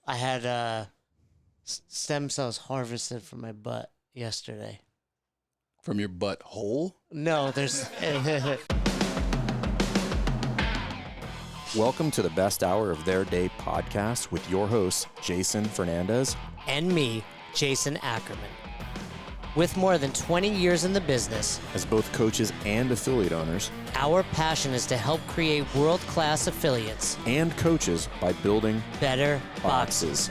I had stem cells harvested from my butt yesterday. From your butthole? No, there's... Welcome to the best hour of their day podcast with your hosts, Jason Fernandez and me, Jason Ackerman. With more than 20 years in the business, as both coaches and affiliate owners, our passion is to help create world-class affiliates and coaches by building better boxes.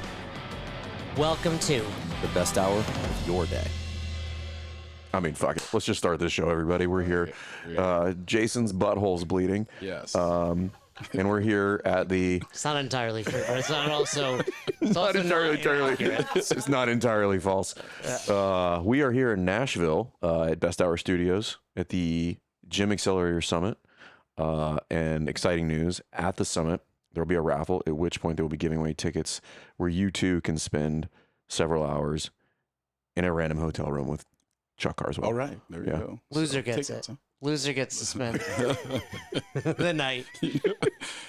Welcome to the best hour of your day. I mean, fuck it. Let's just start this show, everybody. We're here. Jason's butthole's bleeding. Yes. And we're here at the... It's not entirely true, but it's not also... It's not entirely. It's not entirely false. We are here in Nashville at Best Hour Studios at the Gym Accelerator Summit. And exciting news, at the summit, there will be a raffle, at which point they will be giving away tickets where you too can spend several hours in a random hotel room with Chuck Carswell. All right. There you go. Loser gets tickets, it. Huh? Loser gets to spend the night.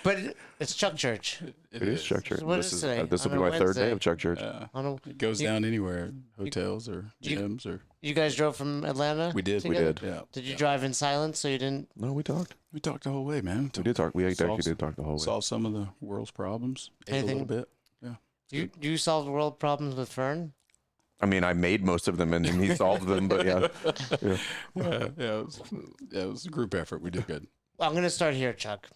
But it's Chuck Church. It is Chuck Church. What This is is today? this will On be a my third day Wednesday. of Chuck Church. It goes down anywhere, hotels or gyms or. You guys drove from Atlanta? We did. together? We did. Yeah. Did you drive in silence so you didn't? No, we talked. We talked the whole way, man. We did talk. We actually did talk the whole way. Solve some of the world's problems. Ate a Anything? little bit. Yeah. You solved world problems with Fern? I mean, I made most of them and he solved them, but yeah. Yeah. It was a group effort. We did good. Well, I'm going to start here, Chuck.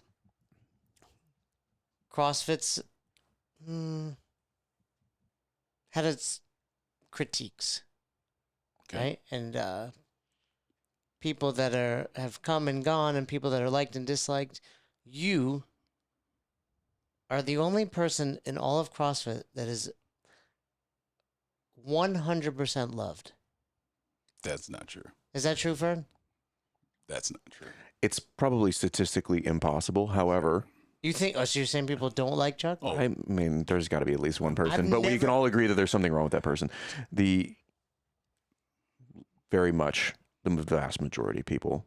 CrossFit's had its critiques, Okay. right? And people that have come and gone, and people that are liked and disliked. You are the only person in all of CrossFit that is 100% loved. That's not true. Is that true, Fern? That's not true. It's probably statistically impossible. However, You think? Oh, so you're saying people don't like Chuck? Oh. I mean, there's got to be at least one person, I've but we never- can all agree that there's something wrong with that person. The vast majority of people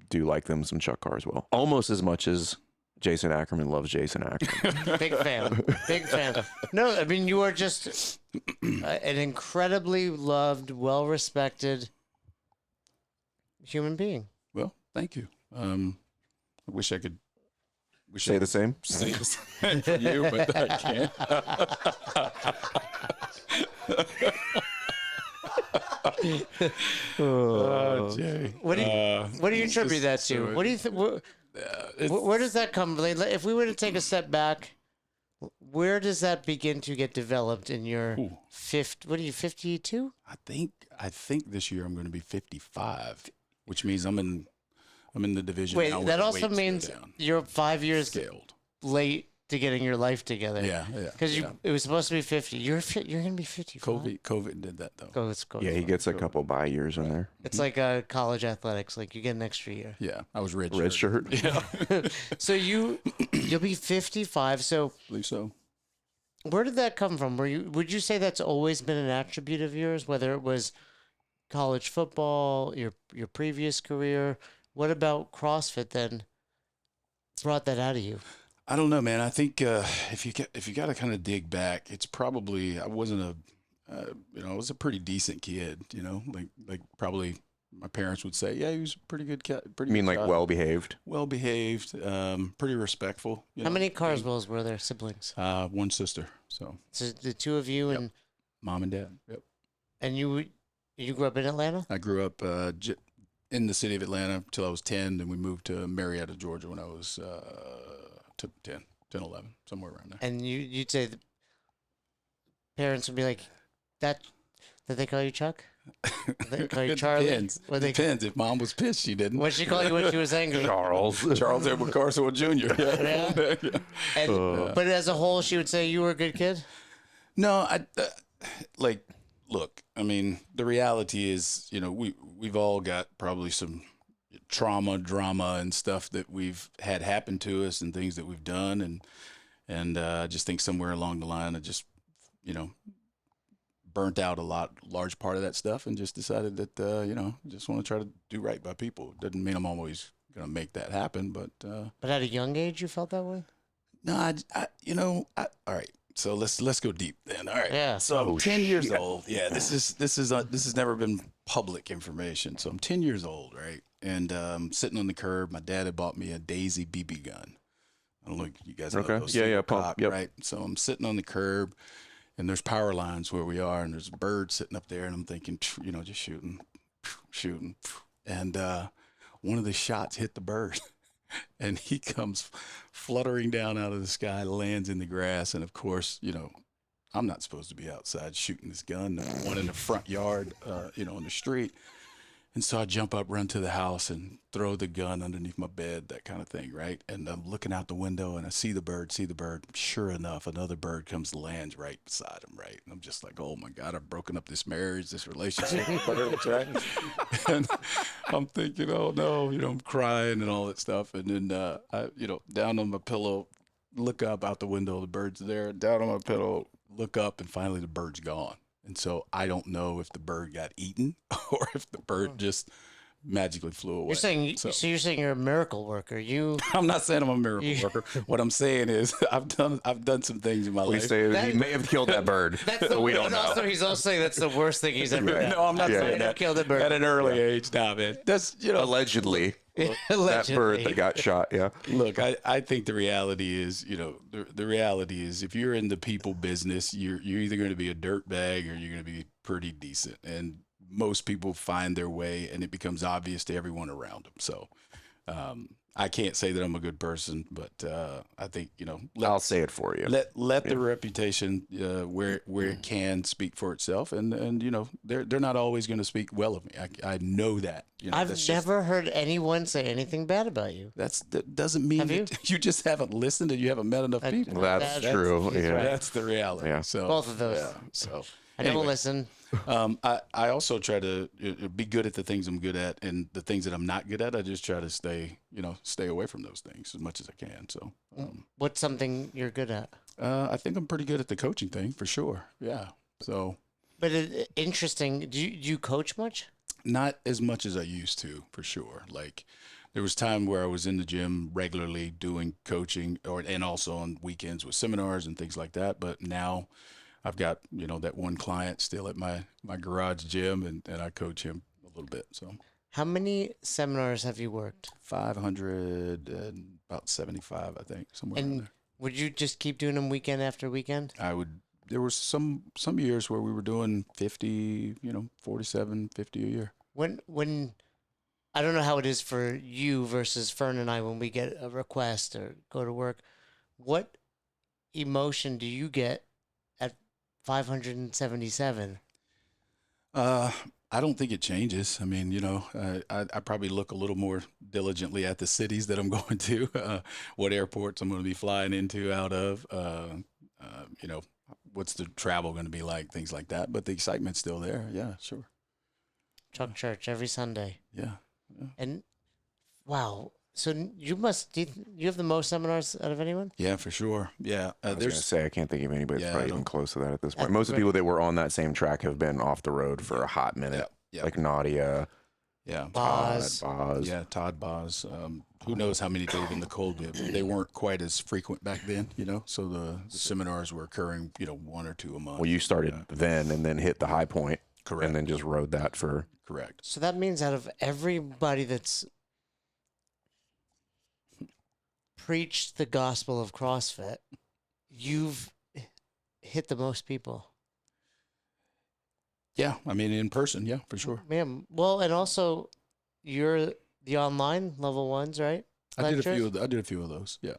do like them some Chuck Carswell, almost as much as Jason Ackerman loves Jason Ackerman. Big fan. Big fan. No, I mean, you are just an incredibly loved, well-respected human being. Well, thank you. I wish I could. Say the same. Say the same for you, but I can't. Jay. What do you attribute that to? What do you think? Where does that come? Like, if we were to take a step back, where does that begin to get developed in your What are you, 52? I think this year I'm going to be 55, which means I'm in the division. Wait, now where that the also weights go means down. you're 5 years Scaled. late to getting your life together. Yeah. Because it was supposed to be 50. You're going to be 55. COVID did that though. Go. Yeah, he gets a couple bye years in there. It's like college athletics. Like you get an extra year. Yeah, I was red shirt. Yeah, So you'll be 55. So I believe so. where did that come from? Would you say that's always been an attribute of yours, whether it was college football, your previous career? What about CrossFit then brought that out of you? I don't know, man. I think if you got to kind of dig back, it's probably I wasn't I was a pretty decent kid, like probably my parents would say, yeah, he was a pretty good kid. You mean like well behaved? Well behaved, pretty respectful. How many Carswells were there, siblings? One sister, so The two of you and mom and dad. Yep. And you grew up in Atlanta? I grew up in the city of Atlanta till I was 10, then we moved to Marietta, Georgia when I was 10, 11, somewhere around there. And you'd say the parents would be like, did they call you Chuck? Did they call you Charlie? Depends. Depends. If mom was pissed, she didn't. What'd she call you when she was angry? Charles Edward Carswell Jr. Yeah. And, but as a whole, she would say you were a good kid? No, look, I mean, the reality is, we've all got probably some trauma, drama, and stuff that we've had happen to us and things that we've done. And I just think somewhere along the line, I just, burnt out large part of that stuff and just decided that, just want to try to do right by people. Doesn't mean I'm always going to make that happen, but. But at a young age, you felt that way? No, all right. So let's go deep then. All right. Yeah. So I'm 10 years shit. old. Yeah, this has never been public information. So I'm 10 years old, right? And sitting on the curb, my dad had bought me a Daisy BB gun. I don't know if you guys know Okay. those. Yeah, single pump. cock, Yep. right? So I'm sitting on the curb, and there's power lines where we are, and there's a bird sitting up there, and I'm thinking, just shooting, and one of the shots hit the bird. And he comes fluttering down out of the sky, lands in the grass. And of course, I'm not supposed to be outside shooting this gun. There's one in the front yard, on the street. And so I jump up, run to the house, and throw the gun underneath my bed, that kind of thing, right? And I'm looking out the window, and I see the bird. Sure enough, another bird comes, lands right beside him, right? And I'm just like, oh my God, I've broken up this marriage, this relationship with birds, right? And I'm thinking, oh no, I'm crying and all that stuff. And then, down on my pillow, look up out the window, the bird's there. Down on my pillow, look up, and finally the bird's gone. And so I don't know if the bird got eaten or if the bird just magically flew away. So you're saying you're a miracle worker. I'm not saying I'm a miracle worker. What I'm saying is I've done some things in my We life. say he may have killed that bird. But we don't know. Also, he's also saying that's the worst thing he's ever done. No, I'm not saying that. Killed a bird. At an early age, nah, man. That's Allegedly. That bird that got shot. Yeah. Look, I think the reality is, the reality is if you're in the people business, you're either going to be a dirt bag or you're going to be pretty decent. And most people find their way, and it becomes obvious to everyone around them. So I can't say that I'm a good person, but I think, I'll say it for you. let the reputation where it can speak for itself, and they're not always going to speak well of me. I know that. I've never heard anyone say anything bad about you. That doesn't mean Have you? that you just haven't listened and you haven't met enough people. That's true. he's Yeah. right. That's the reality. Yeah. So Both of those. Yeah, so I don't anyway, listen. I also try to be good at the things I'm good at, and the things that I'm not good at, I just try to stay away from those things as much as I can. So What's something you're good at? I think I'm pretty good at the coaching thing for sure. Yeah. So But interesting. Do you coach much? not as much as I used to, for sure. Like there was time where I was in the gym regularly doing coaching, and also on weekends with seminars and things like that. But now I've got that one client still at my garage gym, and I coach him a little bit. So How many seminars have you worked? 500 and about 75, I think, somewhere around And there. would you just keep doing them weekend after weekend? I would. There was some years where we were doing 50, 47, 50 a year. When I don't know how it is for you versus Fern and I when we get a request or go to work, what emotion do you get at 577? I don't think it changes. I mean, I probably look a little more diligently at the cities that I'm going to, what airports I'm going to be flying into, out of, what's the travel going to be like, things like that. But the excitement's still there. Yeah, sure. Truck church every Sunday. Yeah. And wow. So you have the most seminars out of anyone? Yeah, for sure. Yeah. I was going to say, I can't think of anybody that's Yeah, probably I even don't- close to that at this point. That's Most of the great. people that were on that same track have been off the road for a hot minute. Yeah. Like Nadia, Yeah. Boz. Boz. Yeah, Todd Boz. Who knows how many Dave and Nicole did? But they weren't quite as frequent back then, So the seminars were occurring, one or two a month. Well, you started then and then hit the high point. Correct. And then just rode that for. Correct. So that means out of everybody that's preached the gospel of CrossFit, you've hit the most people. Yeah, I mean, in person, yeah, for sure. Man, well, and also you're the online level ones, right? I did a Lectures? few of those. Yeah.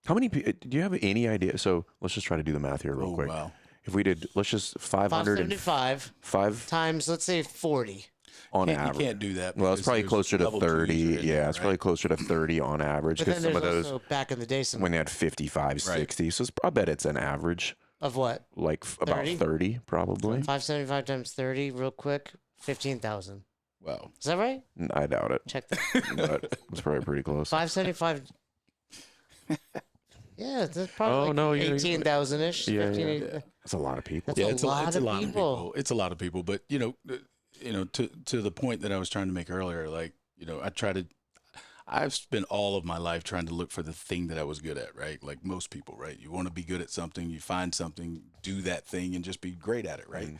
How many people? Do you have any idea? So let's just try to do the math here real quick. Wow. If we did, let's just 575 505 times, let's say 40. on You average. can't do that. Well, it's because probably there's closer to level twos 30. in Yeah, there, it's right? probably closer to 30 on average But then because there's some of those, also back in the day some when they had 55, 60. So I bet it's an average, of what? like about 30? 30 probably. 575 times 30, real quick, 15,000. Wow. Is that right? I doubt it, Check that. but it's probably pretty close. 575. Yeah, that's probably Oh, like no, you- 18,000 ish. Yeah, 15, yeah. That's a lot of people. That's Yeah, a it's lot it's of a lot people. of people. It's a lot of people, but to the point that I was trying to make earlier, like, I've spent all of my life trying to look for the thing that I was good at, right? Like most people, right? You want to be good at something, you find something, do that thing, and just be great at it, right?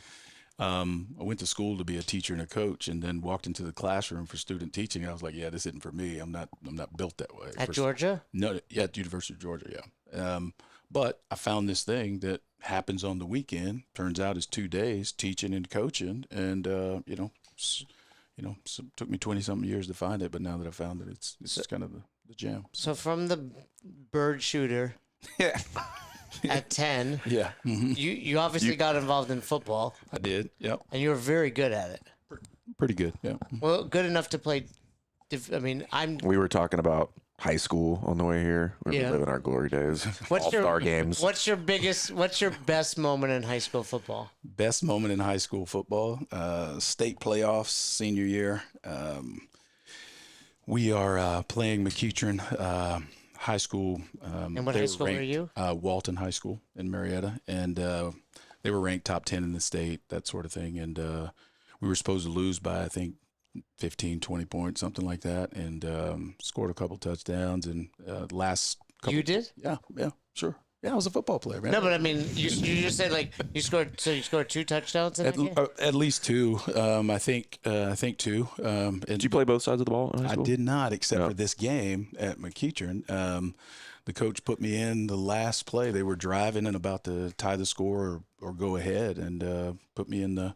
I went to school to be a teacher and a coach, and then walked into the classroom for student teaching. And I was like, yeah, this isn't for me. I'm not built that way. At Georgia? No, yeah, at the University of Georgia, yeah. But I found this thing that happens on the weekend. Turns out it's 2 days teaching and coaching, and so it took me 20-something years to find it. But now that I found it, it's kind of the jam. So from the bird shooter Yeah, at 10, yeah, you obviously got involved in football, I did. Yep, and you were very good at it. pretty good. Yeah. Well, good enough to play. We were talking about high school on the way here. We were Yeah. living our glory days. What's All-star games. What's your best moment in high school football? Best moment in high school football, state playoffs, senior year. We are playing McEachern High School. And what they high were school were ranked, you? Walton High School in Marietta. And they were ranked top 10 in the state, that sort of thing. And we were supposed to lose by, I think, 15, 20 points, something like that. And scored a couple touchdowns. And last couple. You did? Yeah, sure. Yeah, I was a football player, man. No, but I mean, you just said like you scored 2 touchdowns in that game? At least 2. I think 2. Did you play both sides of the ball in high I school? did not, except for this game at McEachern. The coach put me in the last play. They were driving and about to tie the score or go ahead, and put me in the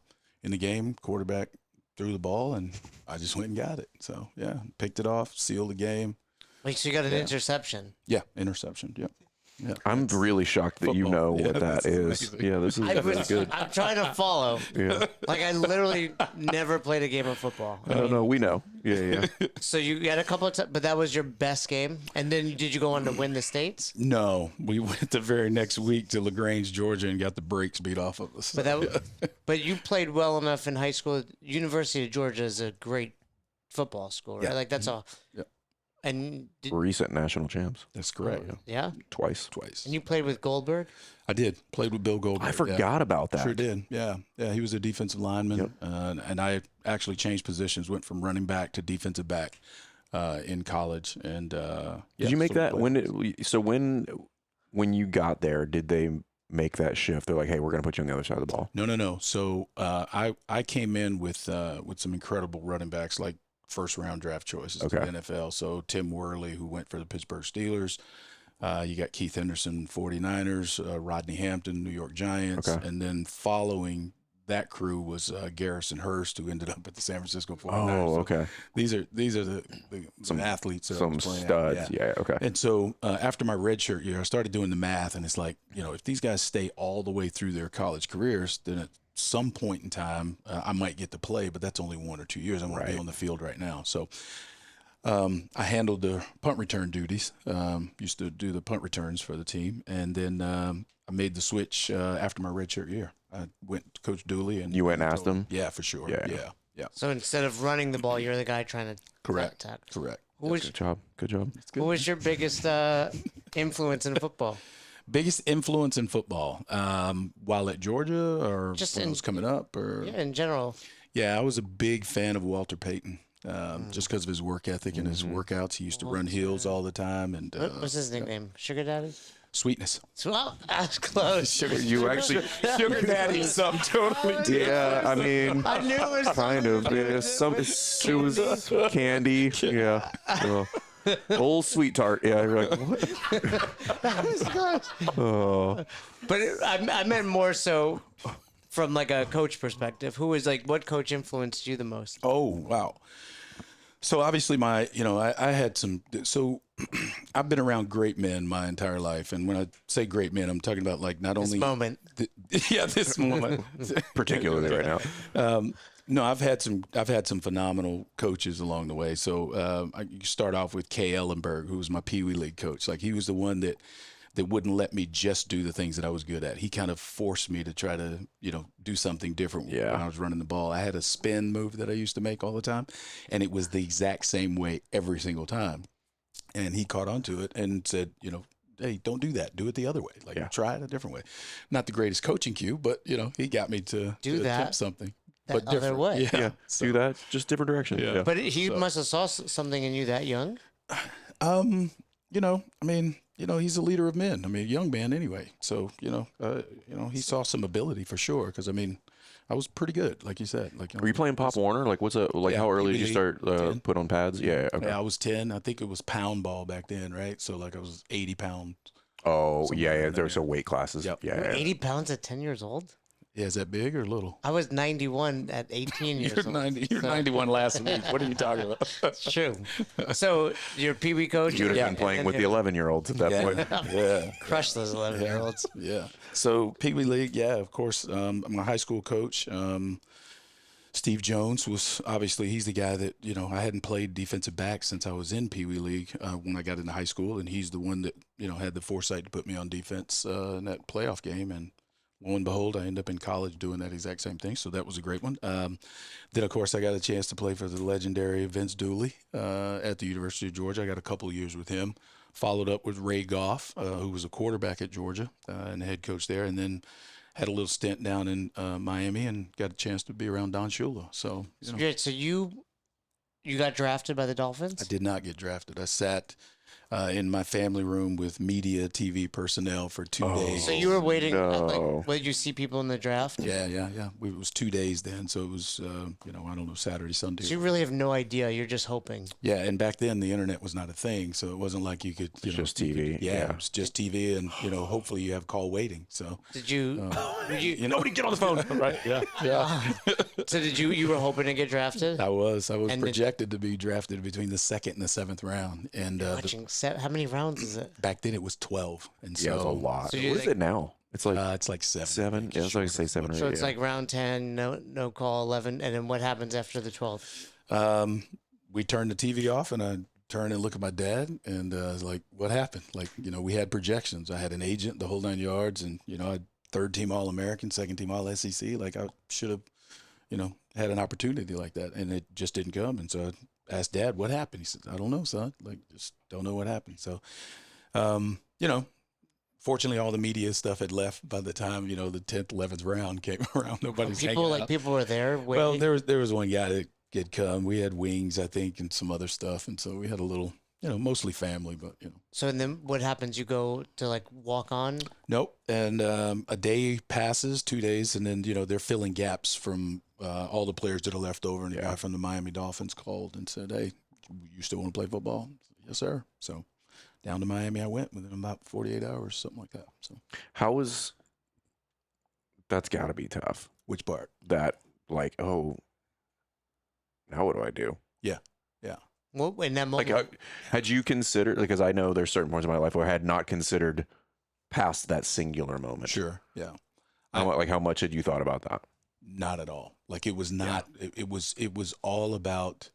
game. Quarterback threw the ball, and I just went and got it. So yeah, picked it off, sealed the game. Like, so you got an interception. Yeah, interception. Yep. Yeah. I'm really shocked that you Football. know what Yeah, that this is is. amazing. Yeah, this is really good. I'm trying to follow. Yeah. Like, I literally never played a game of football. I don't know. We know. Yeah. So you had a couple of times, but that was your best game. And then did you go on to win the states? No, we went the very next week to LaGrange, Georgia, and got the brakes beat off of us. But you played well enough in high school. University of Georgia is a great football school, right? Yeah. Like, that's all. Yeah. And Recent national champs. That's correct. yeah. Twice. Twice. And you played with Goldberg. I did. Played with Bill Goldberg. I forgot about that. Sure did. Yeah. Yeah. He was a defensive lineman. And I actually changed positions, went from running back to defensive back in college. And Did you make that? When When you got there, did they make that shift? They're like, hey, we're going to put you on the other side of the ball. No. So I came in with some incredible running backs, like first round draft choices to the NFL. So Tim Worley, who went for the Pittsburgh Steelers. You got Keith Henderson, 49ers, Rodney Hampton, New York Giants. Okay. And then following that crew was Garrison Hurst, who ended up at the San Francisco 49ers. Oh, So okay. these are the some athletes. That I Some was playing at. studs. Yeah. Okay. And so after my redshirt year, I started doing the math, and it's like, if these guys stay all the way through their college careers, then at some point in time, I might get to play, but that's only 1 or 2 years. I want to be on the field right now. So I handled the punt return duties, used to do the punt returns for the team. And then I made the switch after my redshirt year. I went to Coach Dooley. And You went and asked him? Yeah, for sure. Yeah. So instead of running the ball, you're the guy trying to Correct. attack. Correct. Who was, Good job. who was your biggest influence in football? Biggest influence in football while at Georgia, or Just when I was coming up, or Yeah, in general. Yeah, I was a big fan of Walter Payton, just because of his work ethic and his workouts. He used to run hills all the time, and What was his nickname? Sugar Daddy? sweetness. Well, that's close. You actually. Sugar daddy is something totally different. Yeah, I mean, I knew it was kind of. Yeah, it was candy. Yeah. Old sweet tart. Yeah. You're like, what? Oh. But I meant more so from like a coach perspective. Who was like, what coach influenced you the most? Oh, wow. So obviously I had some, so I've been around great men my entire life. And when I say great men, I'm talking about like not only Moment. this moment. Particularly right now. No, I've had some phenomenal coaches along the way. So I start off with Kay Ellenberg, who was my Pee Wee League coach. Like, he was the one that wouldn't let me just do the things that I was good at. He kind of forced me to try to, do something different when I was running the ball. I had a spin move that I used to make all the time, and it was the exact same way every single time. And he caught on to it and said, hey, don't do that. Do it the other way. Like, try it a different way. Not the greatest coaching cue, but, he got me to attempt something. That But other different. way. Yeah. Do that. Just different direction. Yeah. But he must have saw something in you that young. I mean, he's a leader of men. I mean, a young man anyway. So, he saw some ability for sure. Because I mean, I was pretty good, like you said. Like, Were you playing Pop Warner? Like, Yeah, how early did you PB start 10. put on pads? Yeah. Okay. Yeah, I was 10. I think it was pound ball back then, right? So like I was 80 pounds. Oh, Somewhere yeah. around There's there. so weight classes. Yep. Yeah. You were yeah. 80 pounds at 10 years old? Yeah, is that big or little? I was 91 at 18 years You're old. 90. You're So- 91 last week. What are you talking about? It's true. So your Pee Wee coach. You'd have Yeah. been playing with the 11-year-olds at that point. Yeah. Crush those 11-year-olds. Yeah. So Pee Wee League, yeah, of course. My high school coach, Steve Jones, was obviously he's the guy that I hadn't played defensive back since I was in Pee Wee League when I got into high school, and he's the one that had the foresight to put me on defense in that playoff game, and lo and behold, I ended up in college doing that exact same thing. So that was a great one. Then of course I got a chance to play for the legendary Vince Dooley at the University of Georgia. I got a couple of years with him. Followed up with Ray Goff, who was a quarterback at Georgia and the head coach there, and then had a little stint down in Miami and got a chance to be around Don Shula. So, So you got drafted by the Dolphins? I did not get drafted. I sat in my family room with media, TV personnel for 2 days. So you were waiting. No. Did you see people in the draft? Yeah. It was 2 days then, so it was I don't know, Saturday, Sunday. So you really have no idea. You're just hoping. Yeah, and back then the internet was not a thing, so it wasn't like you could. Just TV. Yeah, it was just TV, and hopefully you have call waiting. So Did you? nobody get on the phone, right? Yeah. So did you? You were hoping to get drafted? I was And projected to be drafted between the 2nd and the 7th round, and How many rounds is it? back then it was 12, and so Yeah, it's a lot. So What you is like- it now? It's like it's like 7. 7. Yeah, I was like to say 7 or 8. So it's yeah. like round 10, no call, 11, and then what happens after the 12th? We turned the TV off, and I turned and looked at my dad, and I was like, "What happened?" Like, we had projections. I had an agent, the whole 9 yards, and I third team All American, second team All SEC. Like I should have, had an opportunity like that, and it just didn't come. And so I asked Dad, "What happened?" He said, "I don't know, son. Like, just don't know what happened." So, fortunately, all the media stuff had left by the time the 10th, 11th round came around. Nobody's hanging out. People were there. Well, Waiting. there was one guy that had come. We had wings, I think, and some other stuff, and so we had a little, mostly family, but So and then what happens? You go to like walk on. Nope. And a day passes, 2 days, and then they're filling gaps from all the players that are left over. And the guy from the Miami Dolphins called and said, "Hey, you still want to play football?" I said, "Yes, sir." So down to Miami I went within about 48 hours, something like that. So How was that's got to be tough. which part? That like, oh, now what do I do? Well, in that Like, moment, had you considered? Because I know there's certain points in my life where I had not considered past that singular moment. Sure. Yeah. How much had you thought about that? Not at all. Like it was not. It was all about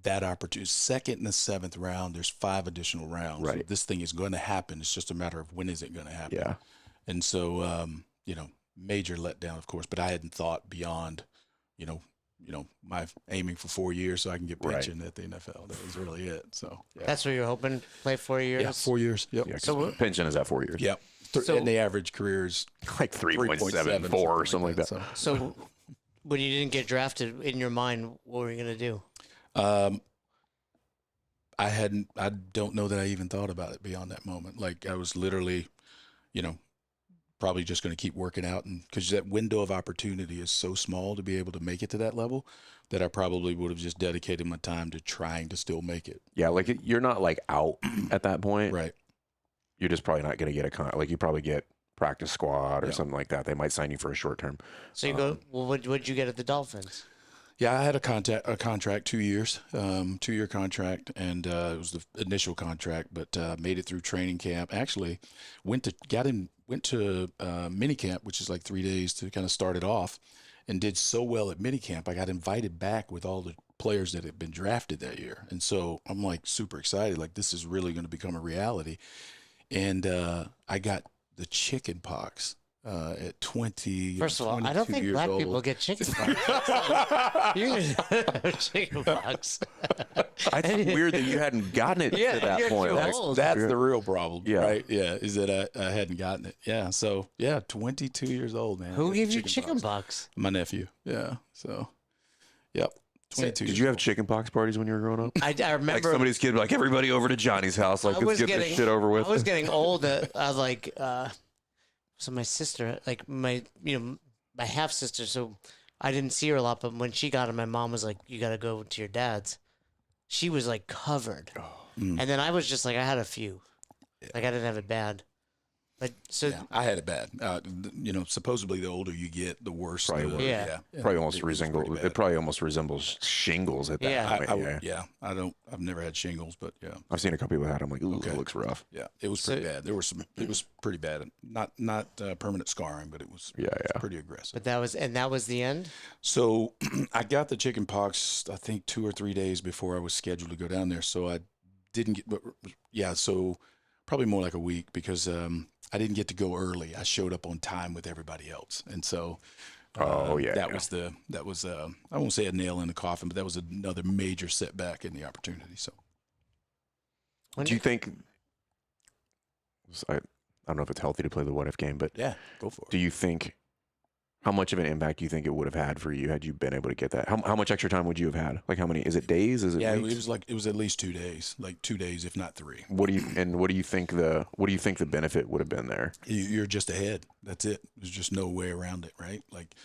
that opportunity. 2nd and the 7th round. There's 5 additional rounds. Right. So this thing is going to happen. It's just a matter of when is it going to happen. Yeah. And so, major letdown, of course. But I hadn't thought beyond, my aiming for 4 years so I can get Right. pension at the NFL. That was really it. So yeah, that's what you're hoping. Play 4 years. yeah, 4 years. Yep. Yeah. So So pension is at 4 years. Yep. So- And the average career is Like 3.74 or something like that. So when you didn't get drafted, in your mind, what were you gonna do? I don't know that I even thought about it beyond that moment. Like I was literally, probably just going to keep working out, and because that window of opportunity is so small to be able to make it to that level, that I probably would have just dedicated my time to trying to still make it. Yeah, like you're not like out at that point. Right. You're just probably not going to get like you probably get practice squad or Yeah. something like that. They might sign you for a short term. So you go. Well, what'd you get at the Dolphins? Yeah, I had a contract, 2 years, 2-year contract, and it was the initial contract, but made it through training camp. Actually, went to mini camp, which is like 3 days to kind of start it off, and did so well at mini camp. I got invited back with all the players that had been drafted that year, and so I'm like super excited. Like this is really going to become a reality, and I got the chicken pox. At 20. First of all, I don't 22 think years black old. people get chicken pox. You chicken pox. It's weird that you hadn't gotten it Yeah, to that you're point. too Like, old. That's the real problem, Yeah. right? Yeah, is that I hadn't gotten it. Yeah, so 22 years old, man. Who Got gave you chicken pox. pox? My nephew. Yeah, so, yep. 22. Did you have chicken pox parties when you were growing up? I remember Like somebody's kid, like everybody over to Johnny's house, like let's get this shit over with. I was getting old. I was like, so my sister, like my half sister, so I didn't see her a lot. But when she got it, my mom was like, "You got to go to your dad's." She was like covered, and then I was just like, I had a few, like I didn't have it bad. But so Yeah, I had it bad. Supposedly the older you get, the worse. Probably worse. Yeah. Probably almost it was pretty resembles. bad. It probably almost resembles shingles at that Yeah. point. I've never had shingles, but yeah. I've seen a couple people had. I'm like, ooh, Okay. that looks rough. Yeah, it was pretty bad. It was pretty bad. Not permanent scarring, but it was pretty aggressive. But that was the end. So I got the chicken pox, I think 2 or 3 days before I was scheduled to go down there. So I didn't get, but yeah, so probably more like a week because I didn't get to go early. I showed up on time with everybody else. And so that was I won't say a nail in the coffin, but that was another major setback in the opportunity. So Do you think? I don't know if it's healthy to play the what if game, but yeah, go for it. do you think? How much of an impact do you think it would have had for you had you been able to get that? How much extra time would you have had? Like how many? Is it days? Is it weeks? it was at least 2 days, like 2 days, if not 3. What do you think the benefit would have been there? You're just ahead. That's it. There's just no way around it, right? Like,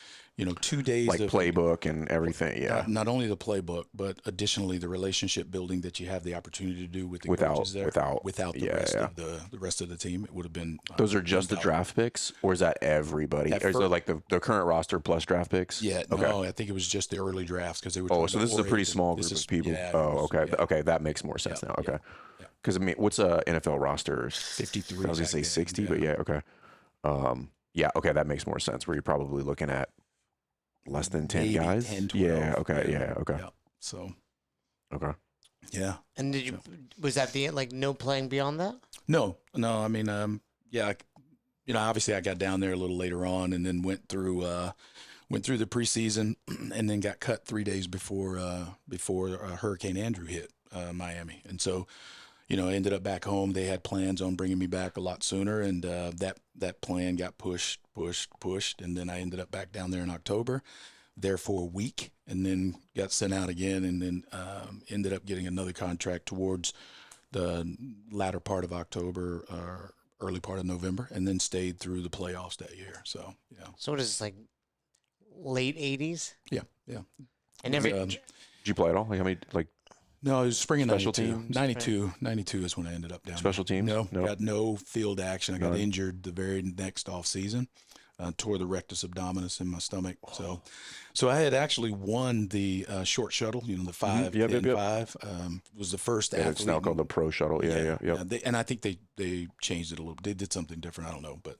2 days Like of playbook and everything. Yeah. Not only the playbook, but additionally the relationship building that you have the opportunity to do with the Without- coaches there. without- the yeah, rest yeah. of the rest of the team, it would have been. Those are just the invaluable. draft picks, or is that everybody? At Or is fir- it like the current roster plus draft picks? Yeah, Okay. no, I think it was just the early drafts because they were. Oh, trying so to this is a pretty orient it. small This group is- of people. yeah, it Oh, was- okay. yeah. Okay, that makes more sense Yeah, now. Okay. yeah. Because I mean, what's a NFL roster? 53 I was gonna back say then, 60, but yeah, okay. Yeah, okay, that makes more sense. Where you're probably looking at less than 10 Maybe guys. 10, 12. Yeah. Okay. Yeah. Okay. Yeah. So Okay. yeah. And was that the end? Like no playing beyond that? No. I mean, obviously I got down there a little later on and then went through the preseason and then got cut 3 days before Hurricane Andrew hit Miami. And so, I ended up back home. They had plans on bringing me back a lot sooner. And that plan got pushed. And then I ended up back down there in October, there for a week, and then got sent out again, and then ended up getting another contract towards the latter part of October or early part of November, and then stayed through the playoffs that year. So, yeah. So what is this, like late 80s? Yeah. And every Um, Did you play at all? Like how many? Like No, it was spring of Special 92. teams? 92 is when I ended up down special there. teams? No, No. got no field action. I got None. injured the very next off season. Tore the rectus abdominis in my stomach. So I had actually won the short shuttle. The 5, Yep, 10, yep. 5. Was the first Yeah, athlete. it's now called the Pro Shuttle. Yeah. And I think they changed it a little. They did something different. I don't know, but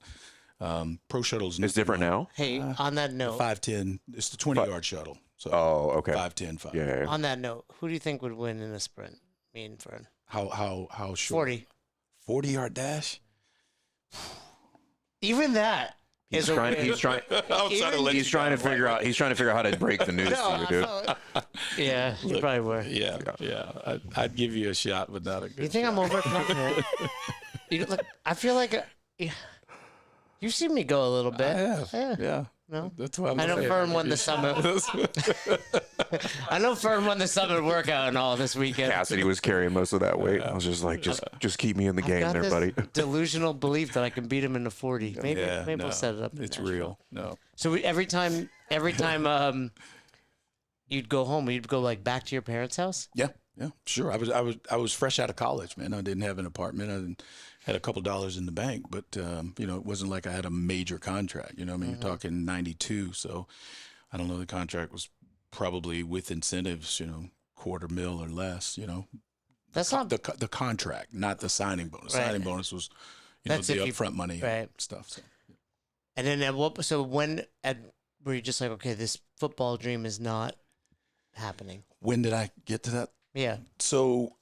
pro shuttles. It's different now. hey, on that note, 5-10. It's the 20-yard shuttle. So Oh, okay. 5-10, 5. Yeah. on that note, who do you think would win in a sprint? Me and Fred. How short? 40. 40-yard dash. Even that is a win. He's trying to figure out how to break the news to you, dude. Yeah, you probably were. Yeah. I'd give you a shot, but not a good. You think I'm overconfident? I feel like you've seen me go a little bit. I have. Yeah. Yeah. No. That's why I'm I know saying. Fern won the summit. I know Fern won the summit workout and all this weekend. Cassidy was carrying most of that weight. I was just like, just keep me in the I've game got there, this buddy. delusional belief that I can beat him in the 40. Maybe we'll set it up. in It's Nashville. real. No. So every time you'd go home, you'd go like back to your parents' house. Yeah. Sure. I was fresh out of college, man. I didn't have an apartment. Had a couple dollars in the bank, but it wasn't like I had a major contract. I mean, you're talking 92, so I don't know. The contract was probably with incentives, $250,000 or less. That's not The contract, not the signing bonus. Right. Signing bonus was, That's the if you- upfront money right. stuff. So. And then were you just like, okay, this football dream is not happening? When did I get to that? Yeah. So,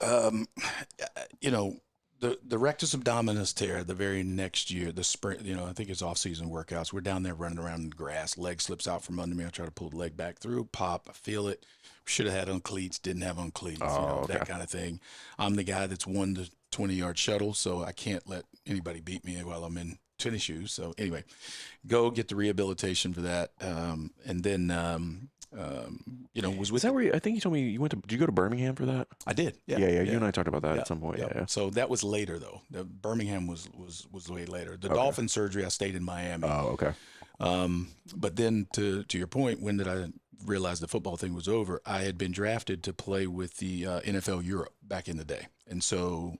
the rectus abdominis tear the very next year, the spring, I think it's off-season workouts. We're down there running around in the grass. Leg slips out from under me. I try to pull the leg back through. Pop. I feel it. Should have had on cleats. Didn't have on cleats. That kind of thing. I'm the guy that's won the 20-yard shuttle, so I can't let anybody beat me while I'm in tennis shoes. So anyway, go get the rehabilitation for that. And then, was Is with, that where I think you told me you went to? Did you go to Birmingham for that? I did. Yeah. Yeah. You and I talked about that Yeah, at some point. yeah. Yeah. So that was later though. The Birmingham was way later. The Okay. dolphin surgery, I stayed in Miami. Oh, okay. But then to your point, when did I realize the football thing was over? I had been drafted to play with the NFL Europe back in the day. And so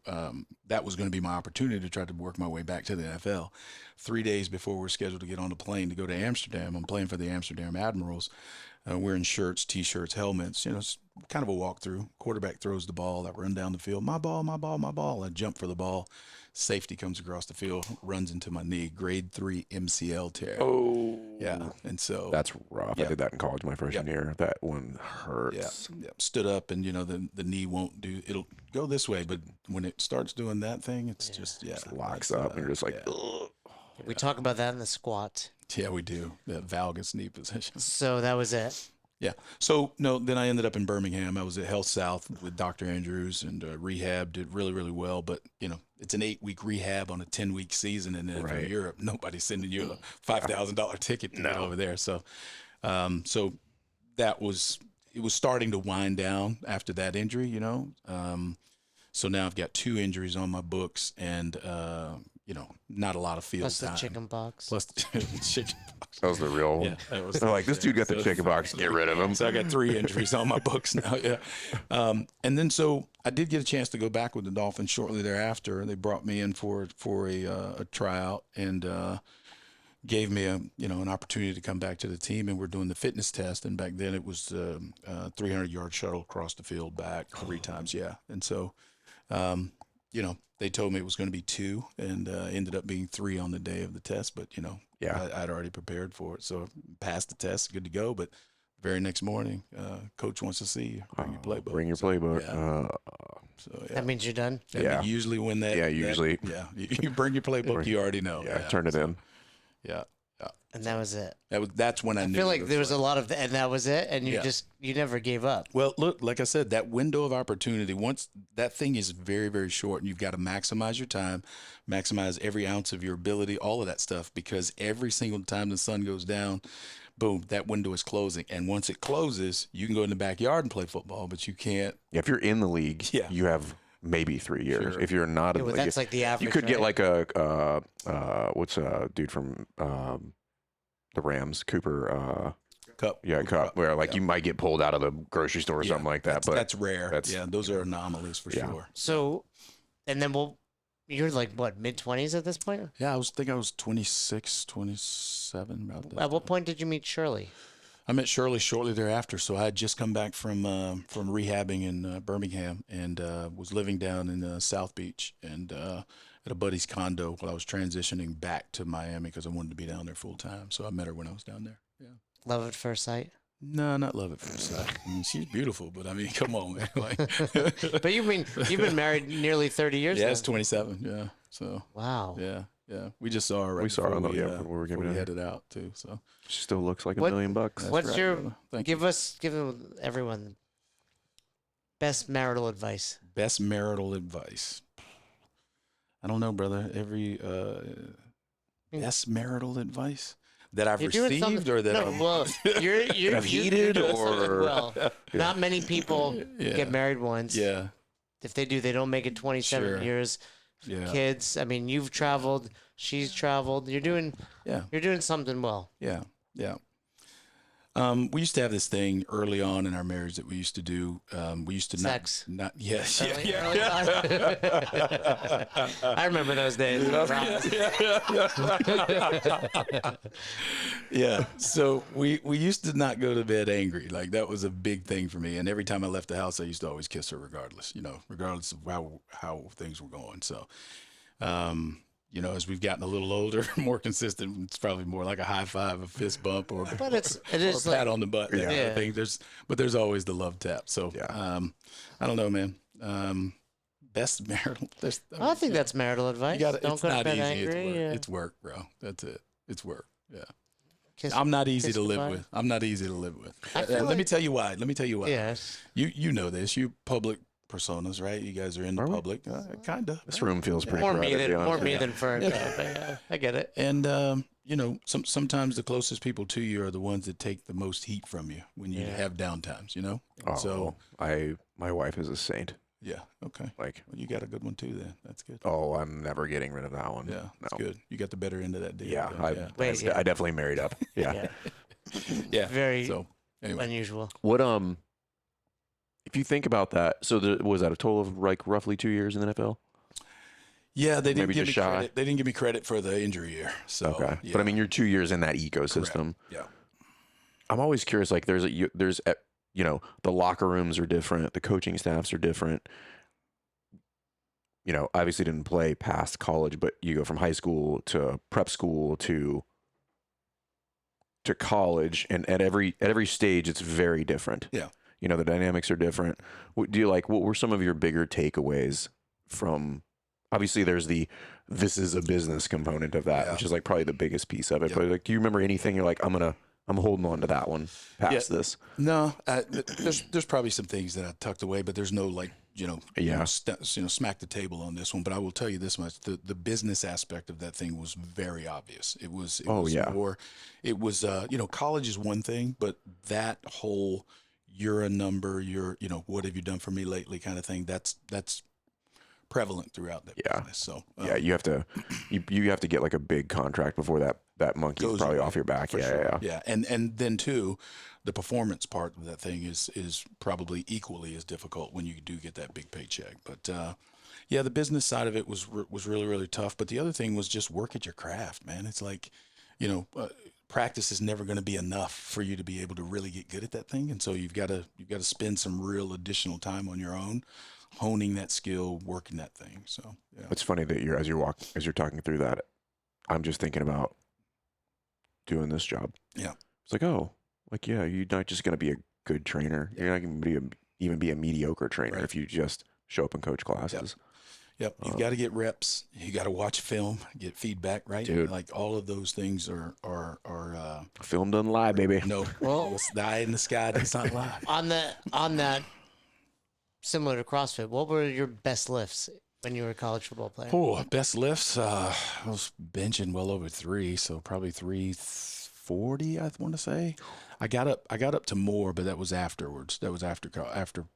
that was going to be my opportunity to try to work my way back to the NFL. 3 days before we're scheduled to get on the plane to go to Amsterdam, I'm playing for the Amsterdam Admirals, wearing shirts, T-shirts, helmets. It's kind of a walkthrough. Quarterback throws the ball. I run down the field. My ball, my ball, my ball. I jump for the ball. Safety comes across the field, runs into my knee. Grade 3 MCL tear. Oh. Yeah. And so That's rough. Yeah. I did that in college my freshman year. That one hurts. Yeah. Stood up, and the knee won't do. It'll go this way, but when it starts doing that thing, it's just It locks up, and you're just like, ugh. We talk about that in the squat. Yeah, we do that valgus knee position. So that was it. Yeah. So no, then I ended up in Birmingham. I was at Health South with Dr. Andrews and rehab. Did really, really well. But it's an 8-week rehab on a 10-week season in Right. Europe. Nobody's sending you a $5,000 ticket to get over there. So, that was it was starting to wind down after that injury. So now I've got 2 injuries on my books, and not a lot of field Plus the time. chicken box. Plus the chicken box. That was the real. Yeah, that was They're like, this dude got the so- chicken box. Get rid of him. So I got 3 injuries on my books now. Yeah. And then so I did get a chance to go back with the Dolphins shortly thereafter. They brought me in for a tryout and gave me an opportunity to come back to the team. And we're doing the fitness test. And back then it was 300-yard shuttle across the field back 3 times. Yeah. And so, they told me it was going to be 2, and ended up being 3 on the day of the test. But Yeah. I'd already prepared for it, so passed the test, good to go. But the very next morning, coach wants to see you. Bring your playbook. Bring your playbook. Yeah. So yeah, That means you're done. I mean, Yeah. usually when that usually. you bring your playbook, you already know. Yeah, turn it in. Yeah, And that was it. that's when I I knew. feel like it there was a lot of, and that was it. And you Yeah. you never gave up. Well, look, like I said, that window of opportunity, once that thing is very, very short, and you've got to maximize your time, maximize every ounce of your ability, all of that stuff, because every single time the sun goes down, boom, that window is closing. And once it closes, you can go in the backyard and play football, but you can't. If you're in the league, Yeah. you have maybe 3 years. Sure. If you're not in Yeah, the well, league, that's like the average. you could get right? like a what's a dude from the Rams, Cooper. Cup. Yeah, Cup. Where like Yeah. you might get pulled out of the grocery store or Yeah, something like that. But that's rare. that's- Those are anomalies for Yeah. sure. So, and then you're like what, mid-20s at this point? Yeah, I was 26, 27 about that. At what point did you meet Shirley? I met Shirley shortly thereafter. So I had just come back from rehabbing in Birmingham, and was living down in South Beach, and at a buddy's condo while I was transitioning back to Miami because I wanted to be down there full time. So I met her when I was down there. Yeah. Love at first sight. No, not love at first sight. I mean, she's beautiful, but I mean, come on, man. Like, But you've been married nearly 30 years yeah, now. it's 27. Yeah. So Wow. yeah. We just saw her. Right We saw her before on the- when we were before giving we it- headed out too. So she still looks like $1 What- million. that's What's right, your- brother. Thank Give everyone best marital advice. you. Best marital advice. I don't know, brother. Every best marital advice that I've You're doing received, something- or that no, I'm, well, you're I've you're heated doing something or- well. Not many people Yeah. get married once. yeah, If they do, they don't make it 27 Sure. years. yeah, Kids. I mean, you've traveled. She's traveled. You're doing something well. yeah. We used to have this thing early on in our marriage that we used to do. We used to Sex. not yes, Early on. I remember those days. yeah. So we used to not go to bed angry. Like that was a big thing for me. And every time I left the house, I used to always kiss her, regardless of how things were going. So, as we've gotten a little older, more consistent, it's probably more like a high five, a fist bump, or But it or is a pat like on the butt. That kind Yeah. of thing. There's always the love tap. So, Yeah. I don't know, man. Best marital. I think that's marital advice. You gotta, Don't it's go to not bed easy. angry. It's work, bro. That's it. It's work. Yeah. Kiss- I'm not easy kiss to live goodbye. with. I'm not easy to live with. I feel Let me like- tell you why. Yes. You know this. You public personas, right? You guys are in the Are we? public, kind of. This room feels pretty More crowded, me to be than honest. Fern. But yeah, I get it. And you know, sometimes the closest people to you are the ones that take the most heat from you when you have downtimes. You know. Oh, So my wife is a saint. yeah, okay. Like, Well, you got a good one too. Then that's good. oh, I'm never getting rid of that one. Yeah, that's no. good. You got the better end of that deal. Yeah, don't you? Wait, yeah. I definitely married up. Yeah. Yeah. yeah. Very So anyway, unusual. What if you think about that, so was that a total of like roughly 2 years in the NFL? yeah, they didn't Maybe give me just shy. credit. They didn't give me credit for the injury year. So Okay, yeah, but I mean, you're 2 years in that ecosystem. correct. Yeah. I'm always curious. Like, there's the locker rooms are different, the coaching staffs are different. Obviously didn't play past college, but you go from high school to prep school to college, and at every stage, it's very different. Yeah. The dynamics are different. What were some of your bigger takeaways from? Obviously, there's this is a business component of that, Yeah. which is like probably the biggest piece of it. Yeah. But like, do you remember anything you're like, I'm holding on to that one past this? No, there's probably some things that I tucked away, but there's no like smack the table on this one. But I will tell you this much: the business aspect of that thing was very obvious. It was more. It was college is one thing, but that whole you're a number, what have you done for me lately kind of thing. That's prevalent throughout that business. So You have to get like a big contract before that monkey's goes probably away, off your back. for Yeah, sure. yeah. And then too, the performance part of that thing is probably equally as difficult when you do get that big paycheck. But the business side of it was really, really tough. But the other thing was just work at your craft, man. It's like, practice is never going to be enough for you to be able to really get good at that thing. And so you've got to spend some real additional time on your own, honing that skill, working that thing. So yeah. It's funny that as you're talking through that, I'm just thinking about doing this job. Yeah. It's like, you're not just going to be a good trainer. You're not going to even be a mediocre trainer if you just show up and coach classes. Yep. You've got to get reps. You got to watch film, get feedback, right? Dude. Like all of those things are Film doesn't lie, baby. no. Well- It's the eye in the sky does not lie. On that, similar to CrossFit, what were your best lifts when you were a college football player? Oh, best lifts. I was benching well over 3, so probably 340. I want to say. I got up to more, but that was afterwards. That was after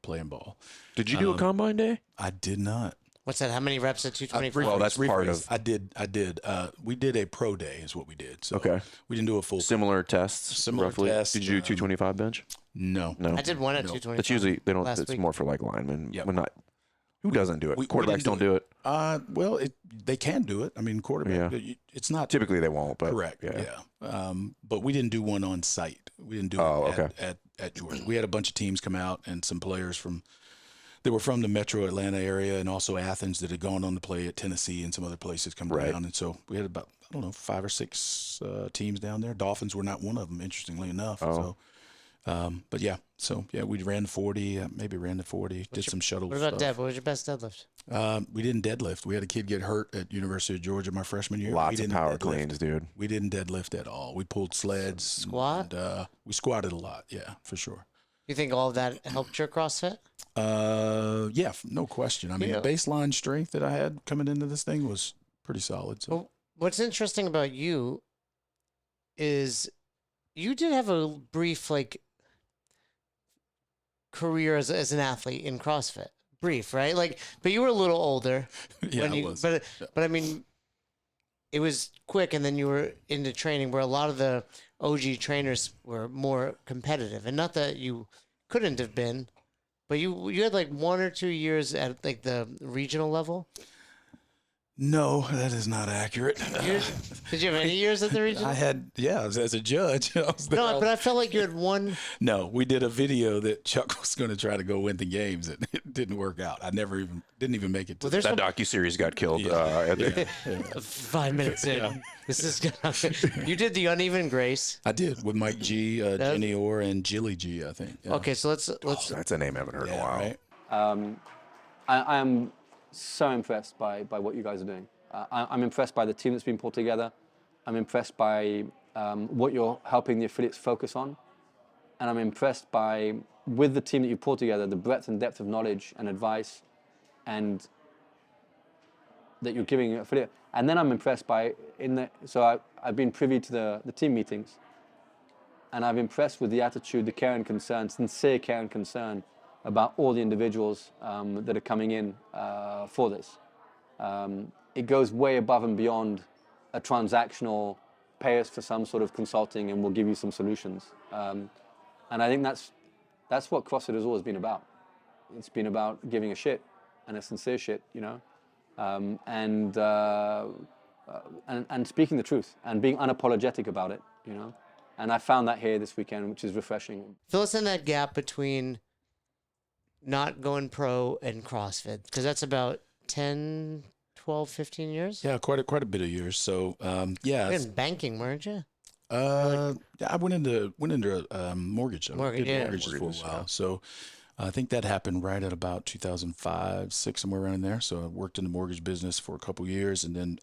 playing ball. Did you do a combine day? I did not. What's that? How many reps at 225? Well, that's part of. I did. We did a pro day, is what we did. So Okay. we didn't do a full. Similar tests. Similar roughly. tests, Did you do 225 bench? No. No. I did one at No. 225. That's usually they don't. last It's week. more for like linemen. Yep. When not. Who doesn't do it? We Quarterbacks didn't don't do it. Well, they can do it. I mean, quarterback. It's not Typically they won't, but correct. Yeah. But we didn't do one on site. We didn't do it at Georgia. We had a bunch of teams come out and some players that were from the metro Atlanta area and also Athens that had gone on to play at Tennessee and some other places come Right. down. And so we had about, 5 or 6 teams down there. Dolphins were not one of them, interestingly enough. Oh. So, we ran the 40, maybe ran the 40, did some shuttle What about stuff. dead? What was your best deadlift? We didn't deadlift. We had a kid get hurt at University of Georgia my freshman year. We lots of didn't power deadlift. cleans, dude. We didn't deadlift at all. We pulled sleds. Squat? And, we squatted a lot. Yeah, for sure. You think all of that helped your CrossFit? No question. I mean, Yeah. the baseline strength that I had coming into this thing was pretty solid. So Well, what's interesting about you is you did have a brief career as an athlete in CrossFit. Brief, right? But you were a little older. yeah, when it you, was. But I mean, it was quick, and then you were into training where a lot of the OG trainers were more competitive, and not that you couldn't have been, but you had 1 or 2 years at the regional level. No, that is not accurate. Did you have any years at the regional? I had, as a judge. I was there. No, but I felt like you had one. No, we did a video that Chuck was going to try to go win the games, and it didn't work out. I didn't even make it to Well, there's That some docuseries got killed. At the, 5 minutes in. This is you did the uneven grace. I did with Mike G, Jenny Orr, and Jilly G, I think. Yeah. Okay, so let's. that's a name I haven't heard in a Yeah, while. right? I am so impressed by what you guys are doing. I'm impressed by the team that's been pulled together. I'm impressed by what you're helping the affiliates focus on. And I'm impressed by with the team that you pulled together, the breadth and depth of knowledge and advice, and that you're giving affiliate. And then I'm impressed by I've been privy to the team meetings, and I'm impressed with the attitude, the care and concern, sincere care and concern about all the individuals that are coming in for this. It goes way above and beyond a transactional pay us for some sort of consulting and we'll give you some solutions. And I think that's what CrossFit has always been about. It's been about giving a shit, and a sincere shit, you know, and speaking the truth and being unapologetic about it, you know. And I found that here this weekend, which is refreshing. Fill us in that gap between not going pro and CrossFit, because that's about 10, 12, 15 years? Yeah, quite a bit of years. So, You were in banking, weren't you? yeah, I went into mortgage. Mortgage, I did yeah. mortgages for a Mortgages, while. yeah. So I think that happened right at about 2005, 6, somewhere around there. So I worked in the mortgage business for a couple of years, and then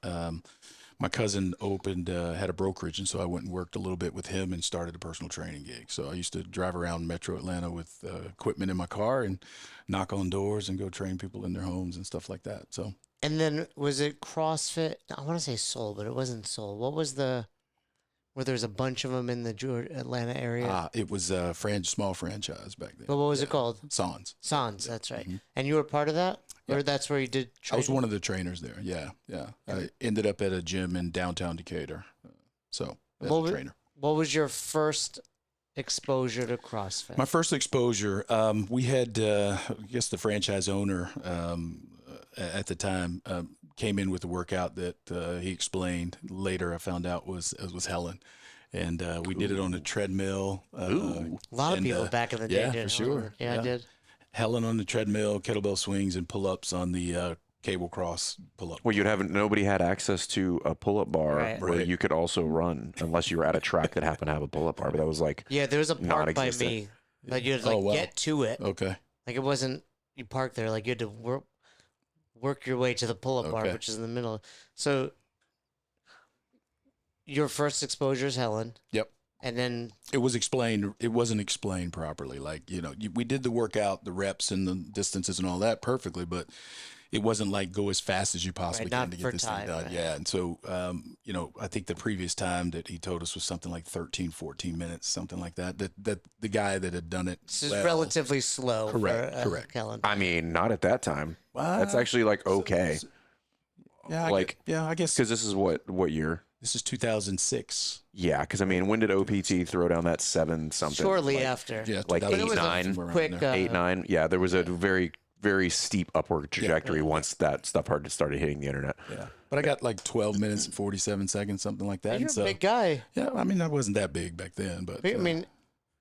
my cousin had a brokerage, and so I went and worked a little bit with him and started a personal training gig. So I used to drive around Metro Atlanta with equipment in my car and knock on doors and go train people in their homes and stuff like that. So. And then was it CrossFit? I want to say Seoul, but it wasn't Seoul. What was where there's a bunch of them in the Atlanta area? It was a small franchise back then. But what was it called? Sans. Sans, that's right. And you were part of that? Yeah. Or that's where you did I training? was one of the trainers there. Yeah. I ended up at a gym in downtown Decatur. So as a trainer. What was your first exposure to CrossFit? My first exposure, we had, I guess the franchise owner at the time came in with a workout that he explained. Later I found out was Helen. And we did it on a treadmill. A lot of people back in the day yeah, did. for sure. Yeah, I did. Helen on the treadmill, kettlebell swings, and pull-ups on the cable cross pull-up. Well, nobody had access to a pull-up bar Right. where Right. you could also run, unless you were at a track that happened to have a pull-up bar. But that was like, Yeah, there was a park by Non-existent. me. Like you had to Oh, wow. get to it. Okay. Like it wasn't you parked there. Like you had to work your way to the pull-up bar, Okay. which is in the middle. So your first exposure is Helen. Yep. And then It was explained. It wasn't explained properly. Like, we did the workout, the reps and the distances and all that perfectly, but it wasn't like go as fast as you possibly Right, can not to for get this time, thing done. right. Yeah. And so, I think the previous time that he told us was something like 13, 14 minutes, something like that. That the guy that had done it. this is well- relatively slow. Correct, for, correct. Helen. I mean, not at that time. That's Well, actually like okay, Yeah. I guess because this is what year? this is 2006. Yeah, because I mean, when did OPT throw down that 7 something? Shortly like, after. Yeah. Like 2006, 8, 9, somewhere around quick. there. 8, 9. Yeah, there was a very very steep upward trajectory once that stuff started hitting the internet. Yeah. But I got like 12 minutes and 47 seconds, something like that. You're And so, a big guy. yeah, I mean, I wasn't that big back then, but I mean,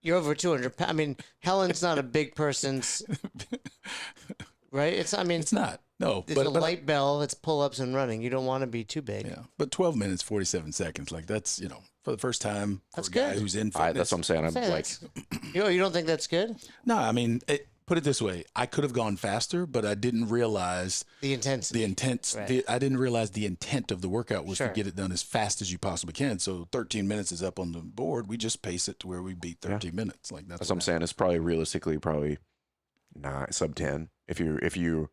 you're over 200 pounds. I mean, Helen's not a big person's, right? It's not. No, it's a light bell. It's pull-ups and running. You don't want to be too big. yeah, but 12 minutes, 47 seconds, like that's, for the first time for That's a guy good. who's in fitness. That's what I'm saying. I'm Say like, that's- you don't think that's good? No, I mean, put it this way. I could have gone faster, but I didn't realize The intensity. the intent. Right. I didn't realize the intent of the workout was Sure. to get it done as fast as you possibly can. So 13 minutes is up on the board. We just pace it to where we beat 13 minutes. Like that's what I'm saying. It's probably realistically not sub 10. If you're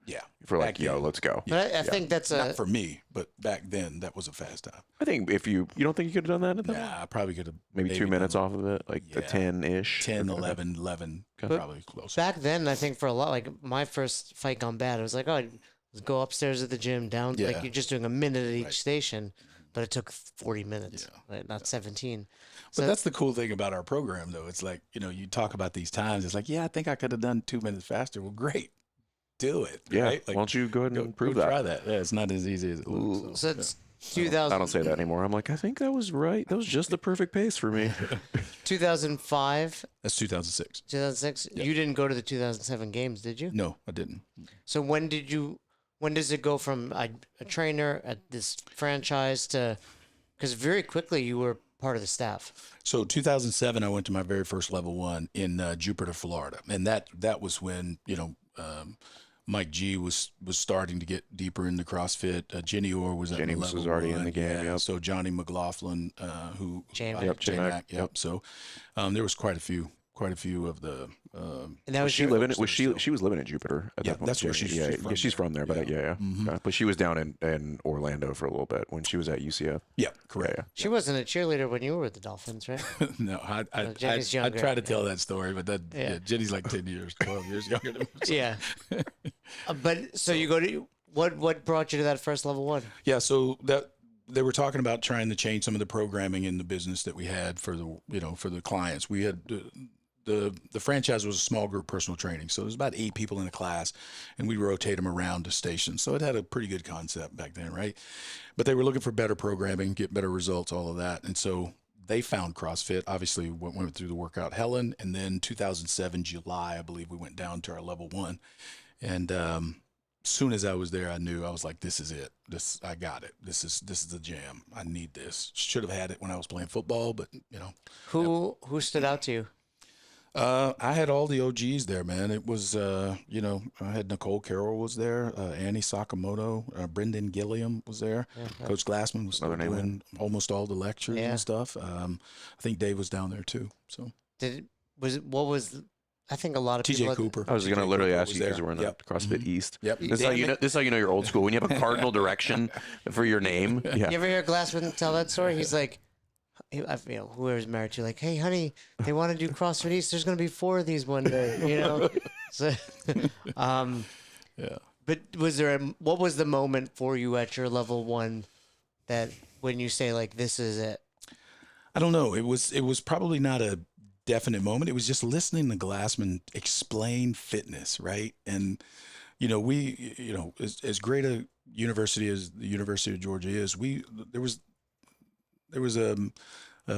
Yeah. like, Back yo, then. let's go. But I think that's Not for me, but back then that was a fast time. I think if you don't think you could have done that at that point? Nah, I probably could have Maybe 2 minutes done off of it, like a Yeah. 10-ish. 10, Okay. 11, But probably close. back then. I think for a lot, like my first fight gone bad, it was like, oh, let's go upstairs at the gym, down. Yeah. Like you're just doing a minute at each Right. station, but it took 40 minutes, Yeah. right? Not 17. But that's the cool thing about our program, though. It's like, you talk about these times. It's like, yeah, I think I could have done 2 minutes faster. Well, great. Do it. Yeah. Right? Like, Why don't you go ahead and prove that? Try that. Yeah, it's not as easy as it looks. So it's I 2000, don't say that anymore. I'm like, I think that was right. That was just the perfect pace for me. 2005, That's 2006. 2006. You didn't go to the 2007 games, did you? No, I didn't. So when does it go from a trainer at this franchise to, because very quickly you were part of the staff. So 2007, I went to my very first level 1 in Jupiter, Florida, and that was when Mike G was starting to get deeper into CrossFit. Jenny Orr was at Jenny level was already in 1. the game, Yeah. yep. So Johnny McLaughlin, who J-Mac. Yep, J-Mac, J-Mac, yep. So there was quite a few quite a few of the. And that Was was she your, living? Was there she? still. She was living in Jupiter at Yeah, that point. that's where she's yeah, from yeah, she's there. from there. But yeah. Mhm. Yeah. But she was down in Orlando for a little bit when she was at UCF. Yeah, correct. Yeah. she wasn't a cheerleader when you were with the Dolphins, right? No, Jenny's I younger, try to tell yeah. that story, but that Yeah. Jenny's like 10 years, 12 years younger than me. So. Yeah. But so you go to what brought you to that first level one? Yeah, so that they were talking about trying to change some of the programming in the business that we had for the clients. We had the franchise was a small group personal training, so there's about 8 people in a class, and we rotate them around to stations. So it had a pretty good concept back then, right? But they were looking for better programming, get better results, all of that, and so they found CrossFit. Obviously, went through the workout Helen, and then 2007 July, I believe, we went down to our level 1, and soon as I was there, I knew. I was like, "This is it. I got it. This is the jam. I need this." Should have had it when I was playing football, but Who stood out to you? I had all the OGs there, man. It was, I had Nicole Carroll was there, Annie Sakamoto, Brendan Gilliam was there, Coach Glassman was still Another name, doing almost all the lectures Yeah. and stuff. I think Dave was down there too. So I think a lot of TJ people. Cooper. I was going to TJ literally Cooper ask was you guys there. were in the Yep. CrossFit East. Yep. This is how you know. This is how you know you're old school. When you have a cardinal direction for your name. Yeah. You ever hear Glassman tell that story? He's like, whoever's married to, like, hey, honey, they want to do CrossFit East. There's going to be 4 of these one day, So, Yeah. But what was the moment for you at your level 1 that when you say like this is it? I don't know. It was probably not a definite moment. It was just listening to Glassman explain fitness, right? And as great a university as the University of Georgia is, there was a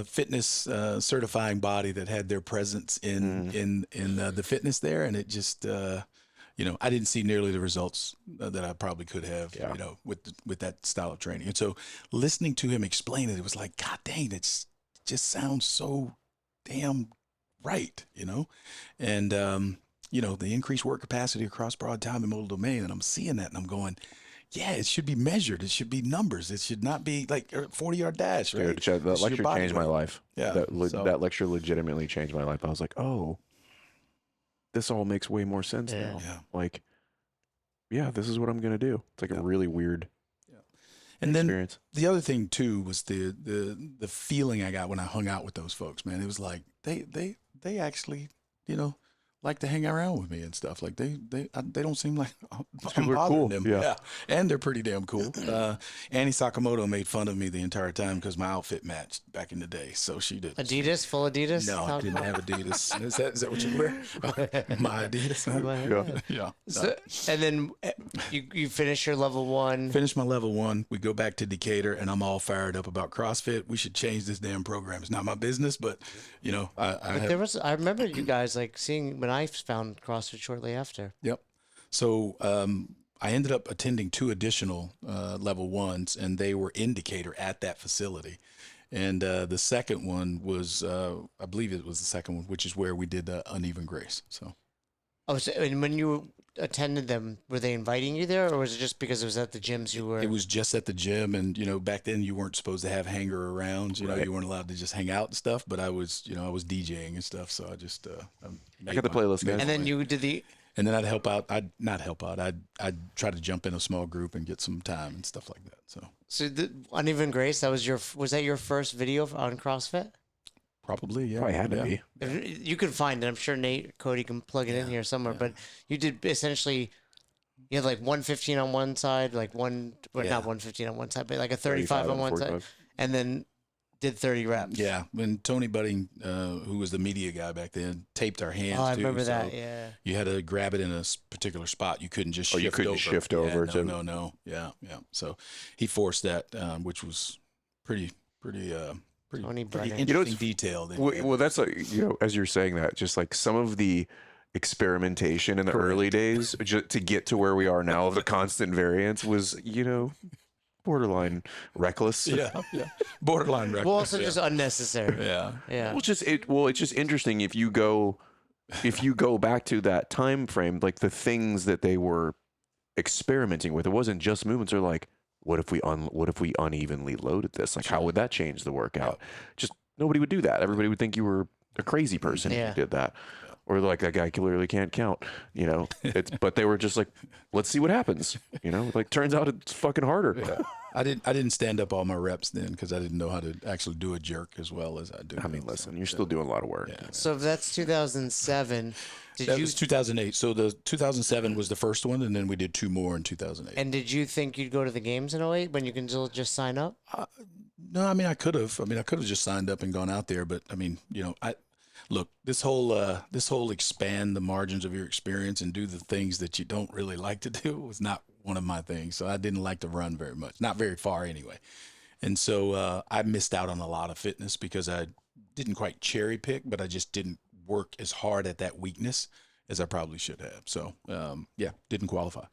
fitness certifying body that had their presence in the fitness there, and it just I didn't see nearly the results that I probably could have, with that style of training. And so listening to him explain it, it was like, God dang, it just sounds so damn right, and the increased work capacity across broad time and modal domain, and I'm seeing that, and I'm going, yeah, it should be measured. It should be numbers. It should not be like a 40-yard dash, right? Dude, that lecture changed my life. Yeah, that lecture legitimately changed my life. I was like, oh, this all makes way more sense now. Yeah. Like, yeah, this is what I'm gonna do. It's like a really weird And experience. Then the other thing too was the feeling I got when I hung out with those folks, man. It was like they actually, like to hang around with me and stuff. Like they don't seem like I'm people are bothering cool. them. Yeah. And they're pretty damn cool. Annie Sakamoto made fun of me the entire time because my outfit matched back in the day. So she did. Adidas, full Adidas? No, I didn't have Adidas. Is that what you wear? My Adidas. Huh? Yeah. So, and then you finish your level 1. Finish my level 1. We go back to Decatur, and I'm all fired up about CrossFit. We should change this damn program. It's not my business, but I remember you guys like seeing when I found CrossFit shortly after. Yep. So I ended up attending 2 additional level 1s, and they were in Decatur at that facility. And the second one was, I believe it was the second one, which is where we did Uneven Grace. So. Oh, so, and when you attended them, were they inviting you there, or was it just because it was at the gyms you were? It was just at the gym, and back then you weren't supposed to have hanger arounds. You weren't allowed to just hang out and stuff. But I was DJing and stuff, so I just I got the playlist, guys. and then you did the. And then I'd help out. I'd not help out. I'd try to jump in a small group and get some time and stuff like that. So the Uneven Grace, was that your first video on CrossFit? Probably, yeah. Probably had to be. You can find it. I'm sure Cody can plug it in here somewhere. But you did essentially, you had like 115 on one side, like not 115 on one side, but like a 35 on one side, and then did 30 reps. Yeah, when Tony Budding, who was the media guy back then, taped our hands. Oh, I too, remember so that. Yeah. You had to grab it in a particular spot. You couldn't just shift you couldn't over. shift over to. No. Yeah. So he forced that, which was pretty Tony pretty Budding. interesting detail. Well, that's like, as you're saying that, just like some of the experimentation in the early days to get to where we are now of the constant variance was, borderline reckless. Yeah. Borderline reckless. Well, also just unnecessary. Yeah. Yeah. It's just interesting if you go back to that time frame, like the things that they were experimenting with. It wasn't just movements. They're like, what if we unevenly loaded this? Like, how would that change the workout? Just nobody would do that. Everybody would think you were a crazy person if Yeah. you did that. Or like that guy clearly can't count, you know. But they were just like, let's see what happens, you know. Like turns out it's fucking harder. Yeah. I didn't stand up all my reps then because I didn't know how to actually do a jerk as well as I do. I mean, now, listen, so, you're still doing a lot of work. Yeah. So if that's 2007, did That you was 2008. So the 2007 was the first one, and then we did 2 more in 2008. and did you think you'd go to the games in 08 when you can still just sign up? No, I mean I could have. I mean I could have just signed up and gone out there, but I mean, you know, look, this whole expand the margins of your experience and do the things that you don't really like to do was not one of my things. So I didn't like to run very much, not very far anyway. And so I missed out on a lot of fitness because I didn't quite cherry pick, but I just didn't work as hard at that weakness as I probably should have. So yeah, didn't qualify.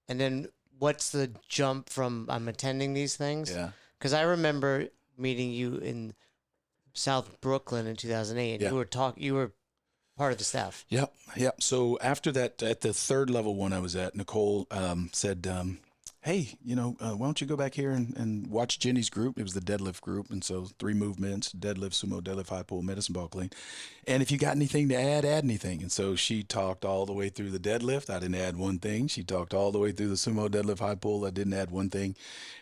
And then what's the jump from I'm attending these things? Yeah. Because I remember meeting you in South Brooklyn in 2008, and Yeah. you were part of the staff. Yep. So after that, at the third level one I was at, Nicole said, hey, you know, why don't you go back here and watch Jenny's group? It was the deadlift group. And so 3 movements, deadlift, sumo, deadlift, high pull, medicine ball clean. And if you got anything to add anything. And so she talked all the way through the deadlift. I didn't add one thing. She talked all the way through the sumo, deadlift, high pull. I didn't add one thing.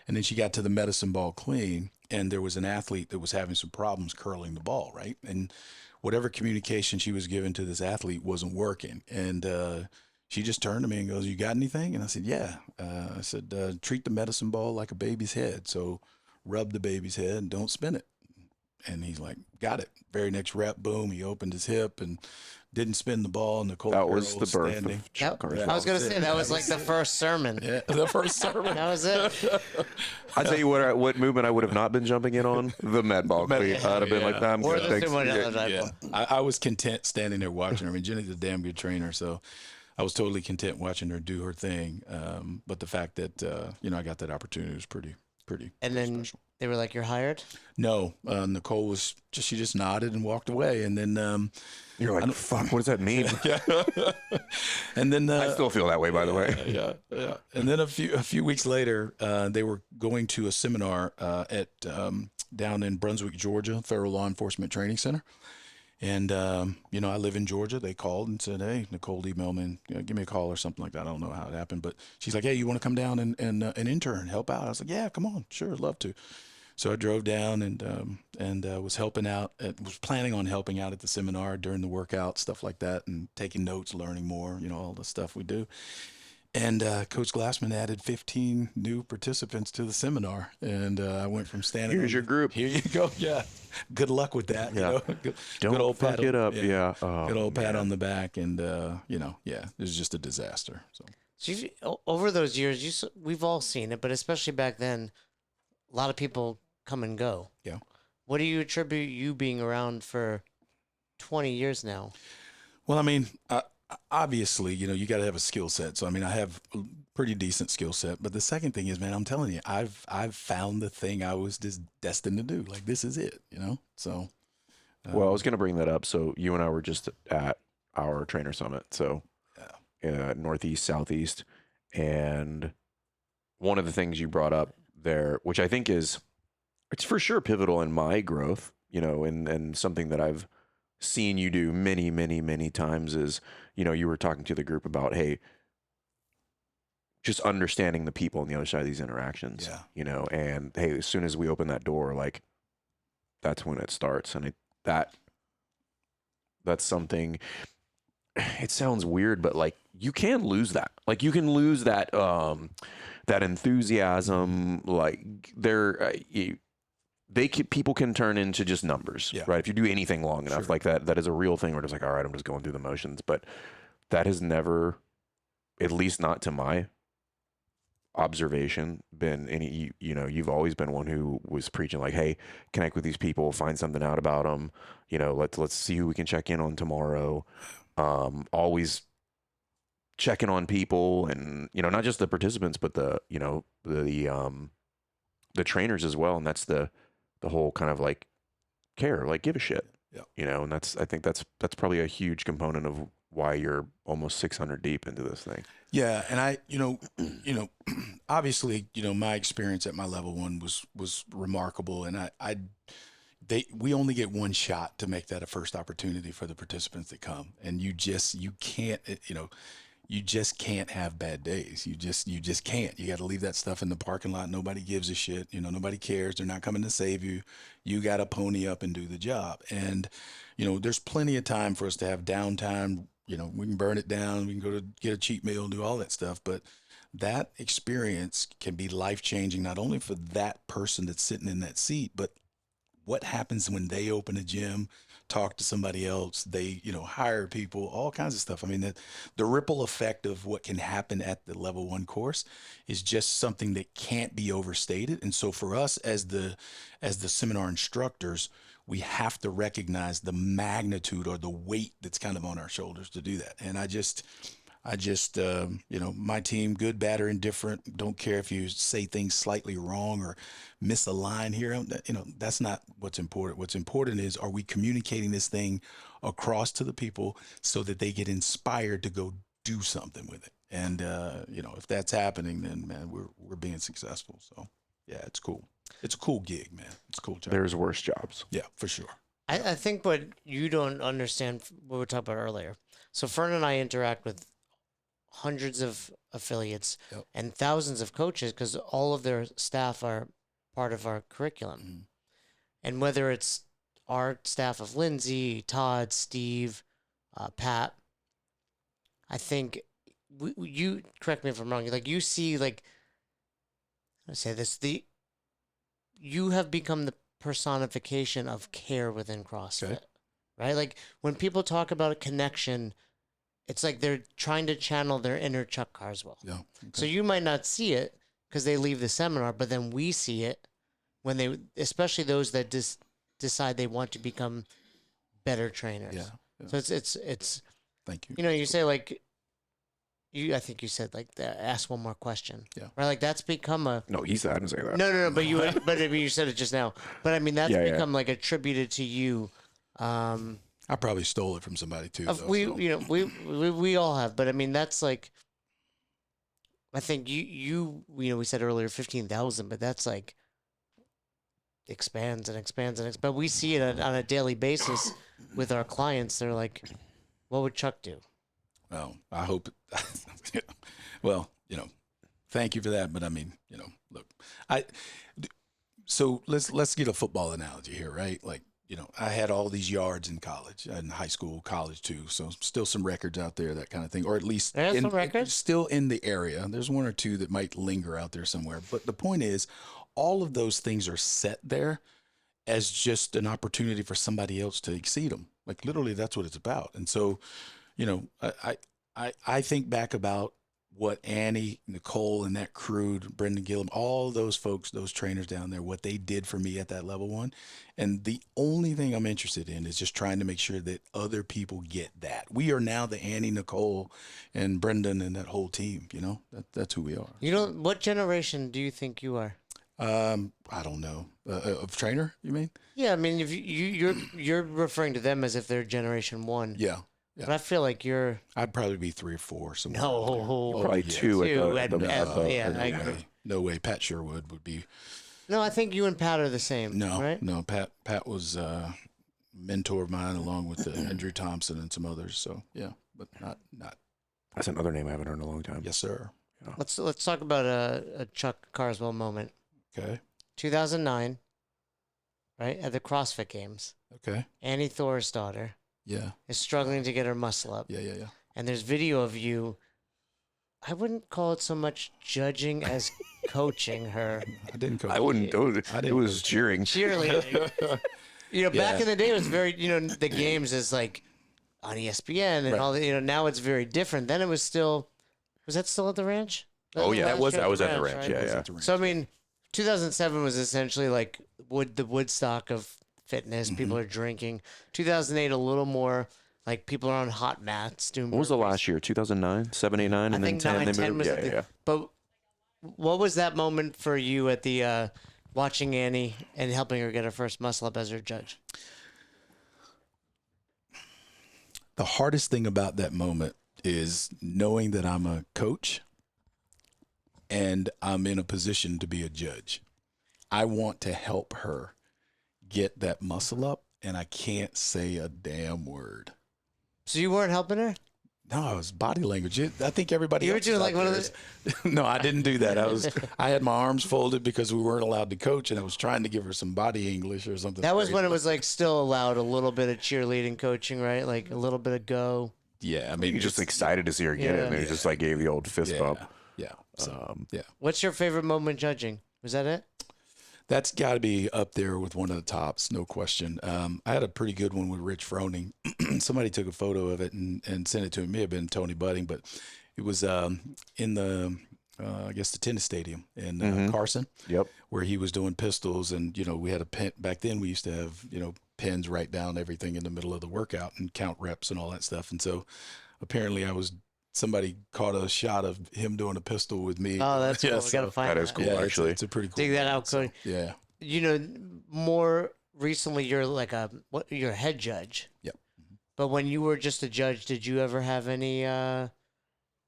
And then she got to the medicine ball clean. And there was an athlete that was having some problems curling the ball, right? And whatever communication she was giving to this athlete wasn't working. And she just turned to me and goes, you got anything? And I said, yeah. I said, treat the medicine ball like a baby's head. So rub the baby's head and don't spin it. And he's like, got it. Very next rep, boom, he opened his hip and didn't spin the ball. Nicole That was the birth standing. of Chuck Yep. Carswell. I was going to say that was like the first sermon. Yeah, the first sermon. That was it. I tell you what movement I would have not been jumping in on, the med ball clean. I'd have been like, nah, I'm Or good. the Thanks. sumo Yeah. deadlift. Yeah, I was content standing there watching her. I mean, Jenny's a damn good trainer, so I was totally content watching her do her thing. But the fact that you know I got that opportunity was pretty And then special. they were like, you're hired? No, Nicole was she just nodded and walked away, and then You're like, fuck, what does that mean? and then I still feel that way, by the way. yeah. And then a few weeks later, they were going to a seminar at down in Brunswick, Georgia, Federal Law Enforcement Training Center. And you know, I live in Georgia. They called and said, "Hey, Nicole emailed me, and, you know, give me a call or something like that." I don't know how it happened, but she's like, "Hey, you want to come down and intern, help out?" I was like, "Yeah, come on, sure, I'd love to." So I drove down and was helping out. Was planning on helping out at the seminar during the workout, stuff like that, and taking notes, learning more. You know, all the stuff we do. And Coach Glassman added 15 new participants to the seminar, and I went from standing. Here's your group. Here you go. Yeah. Good luck with that. Yeah. You know? Good Don't old fuck pat it up. Yeah. Yeah. Oh, Good old pat man. on the back, and you know, yeah, it was just a disaster. So So over those years, we've all seen it, but especially back then, a lot of people come and go. Yeah. What do you attribute you being around for 20 years now? well, I mean, obviously, you know, you got to have a skill set. So I mean, I have a pretty decent skill set. But the second thing is, man, I'm telling you, I've found the thing I was just destined to do. Like this is it. You know. So. Well, I was going to bring that up. So you and I were just at our trainer summit. So Northeast, Southeast. And one of the things you brought up there, which I think it's for sure pivotal in my growth, you know, and something that I've seen you do many, many, many times is, you know, you were talking to the group about, hey, just understanding the people on the other side of these interactions, Yeah. you know, and hey, as soon as we open that door, like that's when it starts. And that's something, it sounds weird, but like you can lose that. Like you can lose that, that enthusiasm. Like people can turn into just numbers, Yeah. right? If you do anything long enough, Sure. like that is a real thing where it's like, all right, I'm just going through the motions. But that has never, at least not to my observation, been any, you know, you've always been one who was preaching like, hey, connect with these people, find something out about them, you know, let's see who we can check in on tomorrow. Always checking on people, and you know, not just the participants, but the, you know, the trainers as well. And that's the whole kind of like care, like give a shit, Yeah. you know, and I think that's probably a huge component of why you're almost 600 deep into this thing. Yeah, and I, you know, obviously, you know, my experience at my level one was remarkable, and I we only get one shot to make that a first opportunity for the participants that come, and you can't, you just can't have bad days. You just can't. You got to leave that stuff in the parking lot. Nobody gives a shit. Nobody cares. They're not coming to save you. You got to pony up and do the job. And, there's plenty of time for us to have downtime. We can burn it down. We can go to get a cheap meal and do all that stuff. But that experience can be life-changing, not only for that person that's sitting in that seat, but what happens when they open a gym, talk to somebody else, they, hire people, all kinds of stuff. I mean, the ripple effect of what can happen at the level 1 course is just something that can't be overstated. And so for us as the seminar instructors, we have to recognize the magnitude or the weight that's kind of on our shoulders to do that. And I just, my team, good, bad, or indifferent, don't care if you say things slightly wrong or miss a line here. That's not what's important. What's important is, are we communicating this thing across to the people so that they get inspired to go do something with it? And, if that's happening, then, man, we're being successful. So, yeah, it's cool. It's a cool gig, man. It's a cool job. There's worse jobs. Yeah, for sure. I think what you don't understand, what we were talking about earlier. So Fern and I interact with hundreds of affiliates and thousands of coaches because all of their staff are part of our curriculum. Mm-hmm. And whether it's our staff of Lindsay, Todd, Steve, Pat, I think you correct me if I'm wrong. Like you see, like I say this, you have become the personification of care within CrossFit, right? Like when people talk about a connection, it's like they're trying to channel their inner Chuck Carswell. Yeah. Okay. So you might not see it because they leave the seminar, but then we see it when they, especially those that decide they want to become better trainers. Yeah. So it's. Thank you. You say like, I think you said like, ask one more question. Yeah. Right. Like that's become a. No, I didn't say that. No. But I mean, you said it just now. But I mean, that's become like attributed to you. I probably stole it from somebody too. We all have, but I mean that's like, I think we said earlier 15,000, but that's like expands and expands and expands. But we see it on a daily basis with our clients. They're like, "What would Chuck do?" Well, I hope. Well, thank you for that. But I mean, look, so let's get a football analogy here, right? Like. I had all these yards in college, in high school, college too. So still some records out there, that kind of thing, or at least some records still in the area. There's one or two that might linger out there somewhere. But the point is, all of those things are set there as just an opportunity for somebody else to exceed them. Like literally, that's what it's about. And so, I think back about what Annie, Nicole, and that crew, Brendan Gillum, all those folks, those trainers down there, what they did for me at that level 1. And the only thing I'm interested in is just trying to make sure that other people get that. We are now the Annie, Nicole, and Brendan and that whole team, that's who we are. What generation do you think you are? I don't know. Of trainer, you mean? Yeah. I mean, if you're referring to them as if they're generation 1. Yeah. But I feel like you're. I'd probably be 3 or 4. Somewhere. No, probably yeah. 2 at the yeah, I no agree. way. No way. Pat Sherwood would be. No, I think you and Pat are the same. No, right? no. Pat was a mentor of mine, along with Andrew Thompson and some others. So yeah, but not. That's another name I haven't heard in a long time. Yes, sir. Yeah. Let's talk about a Chuck Carswell moment. Okay. 2009, right at the CrossFit Games. Okay. Annie Thor's daughter. Yeah. Is struggling to get her muscle up. Yeah. And there's video of you. I wouldn't call it so much judging as coaching her. I didn't coach. I wouldn't do it. It was cheering. Cheerleading. Back in the day, it was very, the games is like on ESPN and all the, now it's very different. Then it was still, was that still at the ranch? Oh yeah, that was at the ranch. Right? Yeah. So I mean, 2007 was essentially like the Woodstock of fitness. People are drinking. 2008, a little more like people are on hot mats doing. What was the last year? 2009, 7, 8, 9, and then 10. They moved. Yeah. But what was that moment for you at the watching Annie and helping her get her first muscle up as her judge? The hardest thing about that moment is knowing that I'm a coach and I'm in a position to be a judge. I want to help her get that muscle up, and I can't say a damn word. So you weren't helping her? No, it was body language. I think everybody You were else doing out like one of there No, I didn't do that. I had my arms folded because we weren't allowed to coach, and I was trying to give her some body English or something. That was crazy. when it was like still allowed a little bit of cheerleading coaching, right? Like a little bit of go. Yeah, I mean, You're just excited to see her get it, and Yeah. they just like gave the old fist yeah, bump. yeah. So, yeah. What's your favorite moment judging? Was that it? That's got to be up there with one of the tops, no question. I had a pretty good one with Rich Froning. Somebody took a photo of it and sent it to me. It may have been Tony Budding, but it was in the, I guess, the tennis stadium in Carson. Yep. Where he was doing pistols. And, we had a pen. Back then, we used to have, pens write down everything in the middle of the workout and count reps and all that stuff. And so apparently somebody caught a shot of him doing a pistol with me. Oh, that's cool. Yeah, We gotta find that is cool. Yeah, actually. it's a pretty cool. Dig that moment. out, Cody. Yeah. More recently, you're like you're a head judge. Yep. But when you were just a judge, did you ever have any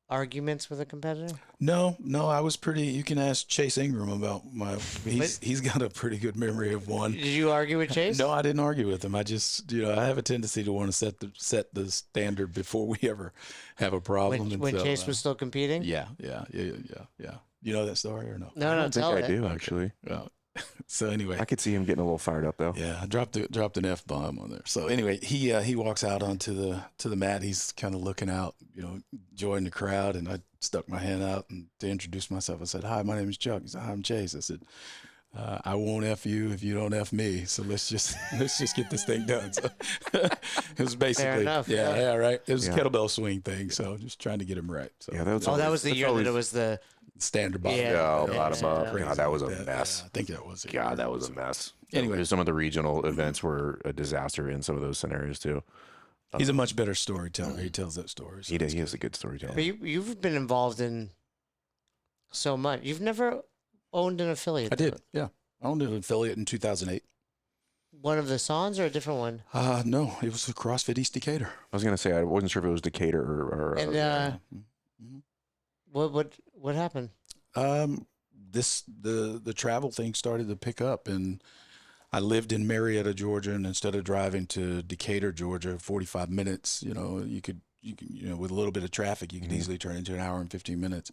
arguments with a competitor? No, I was pretty. You can ask Chase Ingram about he's got a pretty good memory of one. Did you argue with Chase? No, I didn't argue with him. I just, I have a tendency to want to set the standard before we ever have a problem. When Chase was still competing? Yeah. You know that story or no? No, I no, don't think tell I it. do actually. Well, so anyway, I could see him getting a little fired up though. yeah, I dropped an F-bomb on there. So anyway, he walks out onto the mat. He's kind of looking out, enjoying the crowd, and I stuck my hand out and to introduce myself. I said, "Hi, my name is Chuck." He said, "Hi, I'm Chase." I said, "I won't F you if you don't F me. So let's just get this thing done." So it was basically, enough, yeah, right. It was Yeah. a kettlebell swing thing. So just trying to get him right. So Yeah, that's Oh, that always- was the that's year always- that it was the. standard bottom. Yeah. Yeah, bottom up. yeah. God, that was a Crazy like mess. Yeah, I think that was it. God, that was a mess. Anyway. Some of the regional events were a disaster in some of those scenarios too. He's a much better storyteller. He tells that story. So He it's is a good storyteller. But you've been involved in so much. You've never owned an affiliate. I did. Yeah. I owned an affiliate in 2008. One of the Sons or a different one? No, it was the CrossFit East Decatur. I was gonna say I wasn't sure if it was Decatur or And Mhm. what happened? The travel thing started to pick up, and I lived in Marietta, Georgia, and instead of driving to Decatur, Georgia, 45 minutes, you could with a little bit of traffic, you could easily turn into an hour and 15 minutes.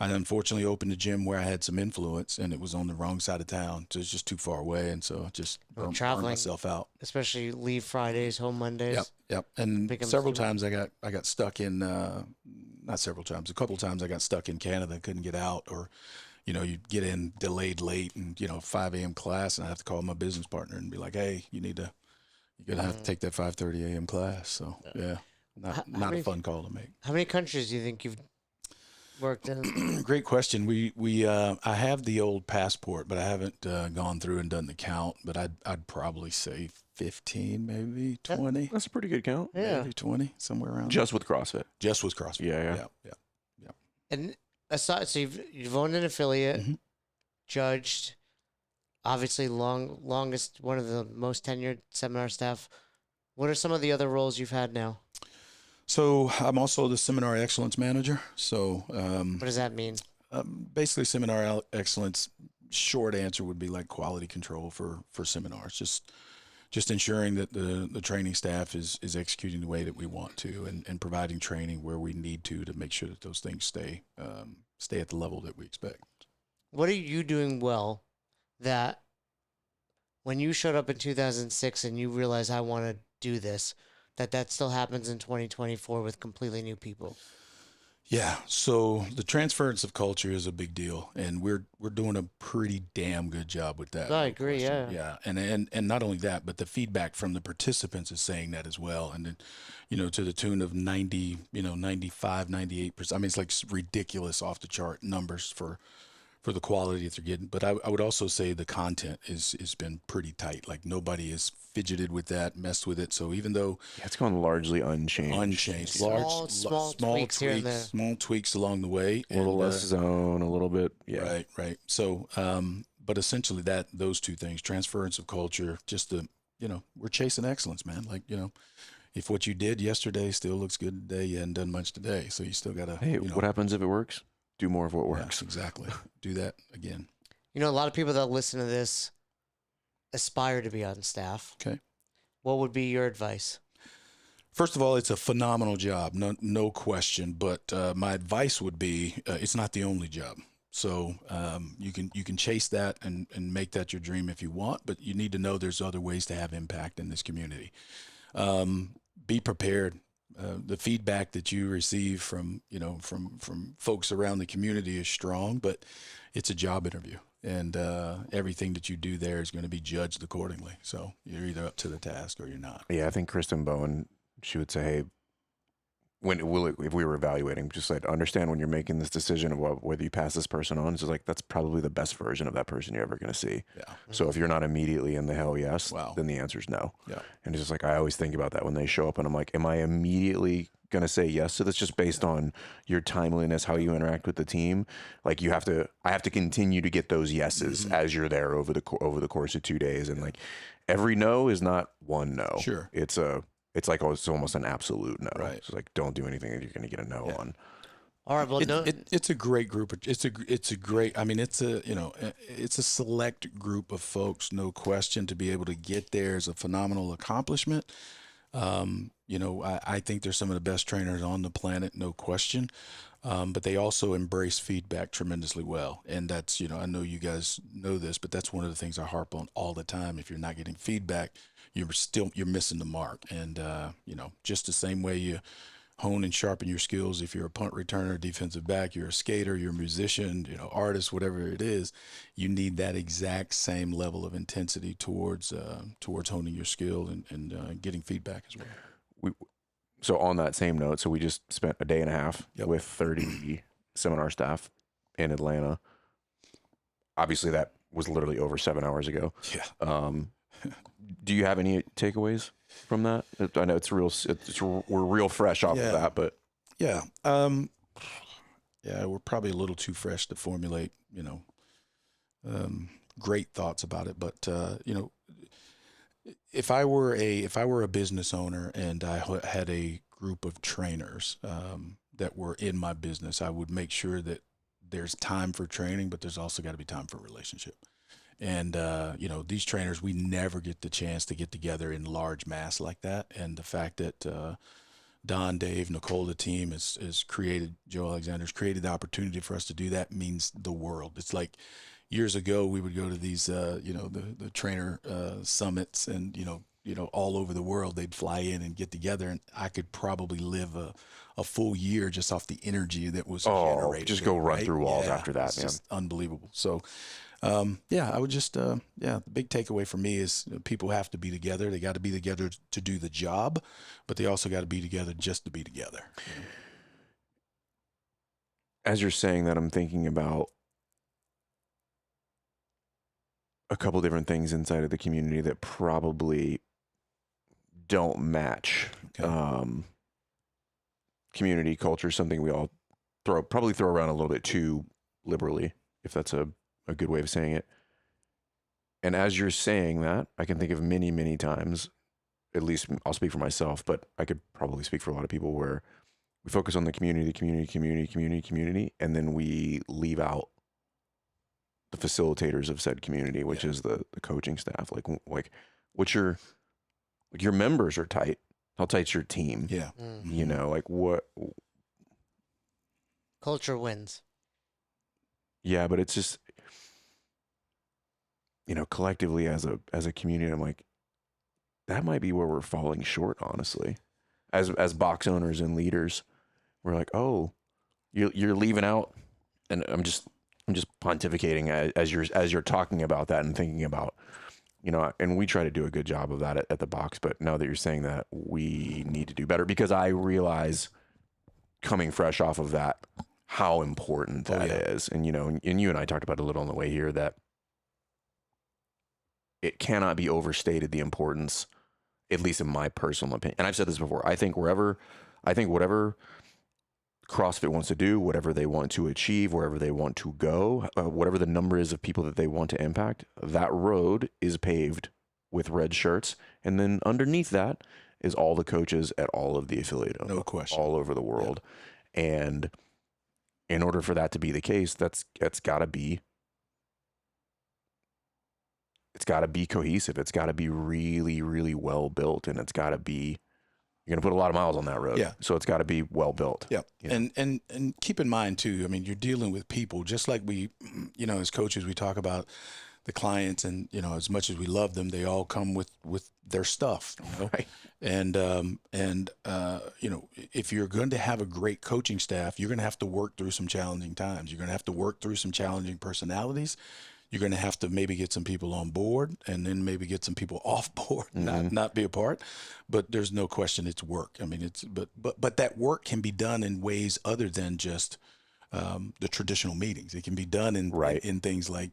I unfortunately opened a gym where I had some influence, and it was on the wrong side of town, so it's just too far away, and so I just burned traveling. myself out. Especially leave Fridays, home Mondays. Yep. And Becomes several too much. times I got stuck in, not several times, a couple of times I got stuck in Canada, couldn't get out, or, you'd get in delayed late and, 5 a.m. class, and I have to call my business partner and be like, hey, you're going to have to take that 5:30 a.m. class. So, yeah, not many- a fun call to make. How many countries do you think you've worked in? Great question. I have the old passport, but I haven't gone through and done the count, but I'd probably say 15, maybe 20. that's a pretty good count. Yeah. Maybe 20, somewhere around. Just with CrossFit. Just with CrossFit. Yeah. Yeah. And aside, so you've owned an affiliate, Mhm. judged, obviously longest, one of the most tenured seminar staff. What are some of the other roles you've had now? So I'm also the seminar excellence manager. So What does that mean? basically, seminar excellence. Short answer would be like quality control for seminars. Just ensuring that the training staff is executing the way that we want to, and providing training where we need to make sure that those things stay at the level that we expect. What are you doing well that when you showed up in 2006 and you realized I want to do this, that still happens in 2024 with completely new people? Yeah, so the transference of culture is a big deal, and we're doing a pretty damn good job with that. I no agree, question. yeah. And not only that, but the feedback from the participants is saying that as well, and then, to the tune of 90, 95, 98%. I mean, it's like ridiculous, off the chart numbers for the quality that they're getting. But I would also say the content has been pretty tight. Like nobody has fidgeted with that, messed with it. So even though Yeah, it's gone largely unchanged. Small tweaks here and there. small tweaks along the way, A little and, less zone, a little bit. Yeah. Right. So, but essentially those two things, transference of culture, just we're chasing excellence, man. Like, if what you did yesterday still looks good today, you hadn't done much today. So you still got to, Hey, what happens if it works? Do more of what works. Yes, exactly. Do that again. A lot of people that listen to this aspire to be on staff, Okay. what would be your advice? First of all, it's a phenomenal job, no question. But my advice would be, it's not the only job. So you can chase that and make that your dream if you want, but you need to know there's other ways to have impact in this community. Be prepared. The feedback that you receive from from folks around the community is strong, but it's a job interview, and everything that you do there is going to be judged accordingly. So you're either up to the task or you're not. Yeah, I think Kristen Bowen, she would say, hey, if we were evaluating, just like understand when you're making this decision of whether you pass this person on, it's just like that's probably the best version of that person you're ever going to see. Yeah. So if you're not immediately in the hell yes, Wow. then the answer is no. Yeah. And it's just like I always think about that when they show up, and I'm like, am I immediately going to say yes to this just based on your timeliness, how you interact with the team? Like I have to continue to get those yeses as you're there over the course of 2 days, and like every no is not one no. Sure. It's like it's almost an absolute no. Right. It's like don't do anything that you're going to get a no on. All right. Well, It's a great group. It's a great. I mean, it's a select group of folks, no question. To be able to get there is a phenomenal accomplishment. I think they're some of the best trainers on the planet, no question. But they also embrace feedback tremendously well. And that's, I know you guys know this, but that's one of the things I harp on all the time. If you're not getting feedback, you're missing the mark. And, just the same way you hone and sharpen your skills. If you're a punt returner, defensive back, you're a skater, you're a musician, artist, whatever it is, you need that exact same level of intensity towards honing your skill and getting feedback as well. So on that same note, so we just spent a day and a half Yep. with 30 seminar staff in Atlanta. Obviously that was literally over 7 hours ago. Yeah. Do you have any takeaways from that? I know we're real fresh off of that, but Yeah. We're probably a little too fresh to formulate, great thoughts about it. But, if I were a business owner and I had a group of trainers that were in my business, I would make sure that there's time for training, but there's also got to be time for relationship. And, these trainers, we never get the chance to get together in large mass like that. And the fact that Don, Dave, Nicole, the team has created, Joe Alexander's created the opportunity for us to do that means the world. It's like years ago, we would go to these, the trainer summits and, all over the world, they'd fly in and get together. And I could probably live a full year just off the energy that was generated. Just go run right? through walls Yeah, after that, it's man. just unbelievable. So, I would just, the big takeaway for me is people have to be together. They got to be together to do the job, but they also got to be together just to be together. As you're saying that, I'm thinking about a couple different things inside of the community that probably don't match. Okay. Community culture, something we all probably throw around a little bit too liberally, if that's a good way of saying it. And as you're saying that, I can think of many, many times, at least I'll speak for myself, but I could probably speak for a lot of people, where we focus on the community, and then we leave out the facilitators of said community, which is the coaching staff. Like what's your members are tight. How tight's your team? Yeah. Like what? culture wins. Yeah, but it's just, collectively as a community, I'm like, that might be where we're falling short, honestly. As box owners and leaders, we're like, oh, you're leaving out, and I'm just pontificating as you're talking about that and thinking about, and we try to do a good job of that at the box. But now that you're saying that, we need to do better, because I realize, coming fresh off of that, how important that is. And, and you and I talked about it a little on the way here, that it cannot be overstated, the importance, at least in my personal opinion. And I've said this before. I think whatever CrossFit wants to do, whatever they want to achieve, wherever they want to go, whatever the number is of people that they want to impact, that road is paved with red shirts. And then underneath that is all the coaches at all of the affiliate, No question, all over the world. Yeah. And in order for that to be the case, that's got to be it's got to be cohesive. It's got to be really, really well built, and it's got to be, you're going to put a lot of miles on that road. Yeah. So it's got to be well built. Yeah. You know? And keep in mind too, I mean, you're dealing with people just like we, as coaches, we talk about the clients, and, as much as we love them, they all come with their stuff, Right. And if you're going to have a great coaching staff, you're going to have to work through some challenging times. You're going to have to work through some challenging personalities. You're going to have to maybe get some people on board, and then maybe get some people off board, not be a part. But there's no question it's work. I mean, but that work can be done in ways other than just the traditional meetings. It can be done in things like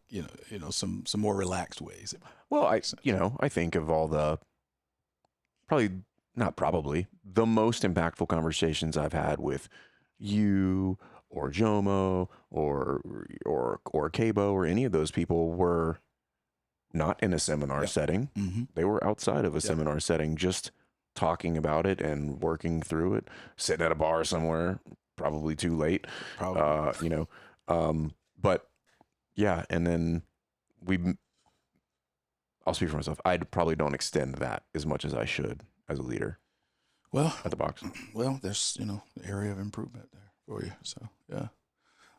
some more relaxed ways. Well, I think of all the the most impactful conversations I've had with you or Jomo or Cabo or any of those people were not in a seminar setting. Mm-hmm. They were outside of a seminar setting, just talking about it and working through it, sitting at a bar somewhere, probably too late. Probably. But yeah, and then I'll speak for myself. I probably don't extend that as much as I should as a leader. Well, at the box. Well, there's an area of improvement there for you. So yeah,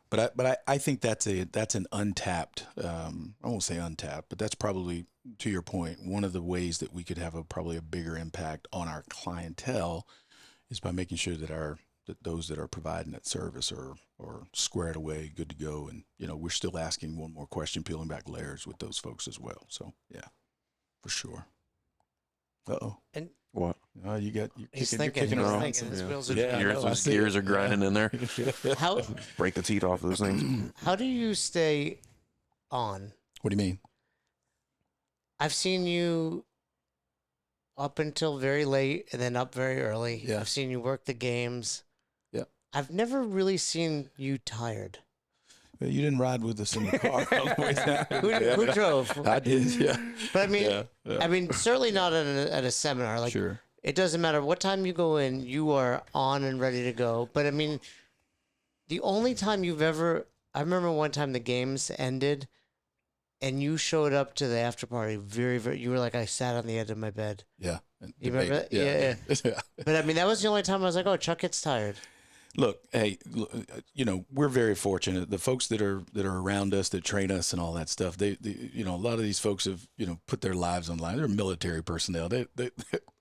but I think that's an untapped. I won't say untapped, but that's probably, to your point, one of the ways that we could have probably a bigger impact on our clientele is by making sure that those that are providing that service are squared away, good to go, and we're still asking one more question, peeling back layers with those folks as well. So yeah, for sure. Uh-oh. And what? He's you're thinking. kicking around. His wheels Those are gears are grinding in there. How Break the teeth off those things. how do you stay on? What do you mean? I've seen you up until very late and then up very early. Yeah. I've seen you work the games. Yeah. I've never really seen you tired. Well, you didn't ride with us in the car all the way down. Who drove? I did, yeah. But I mean, Yeah. I mean, certainly not at a seminar. Like, Sure. it doesn't matter what time you go in, you are on and ready to go. But I mean, the only time I remember one time the games ended, and you showed up to the after party you were like, I sat on the edge of my bed. Yeah. You remember that? Yeah. Yeah. But I mean, that was the only time I was like, oh, Chuck gets tired. Look, hey, we're very fortunate. The folks that are around us, that train us and all that stuff, they a lot of these folks have, put their lives on the line. They're military personnel. They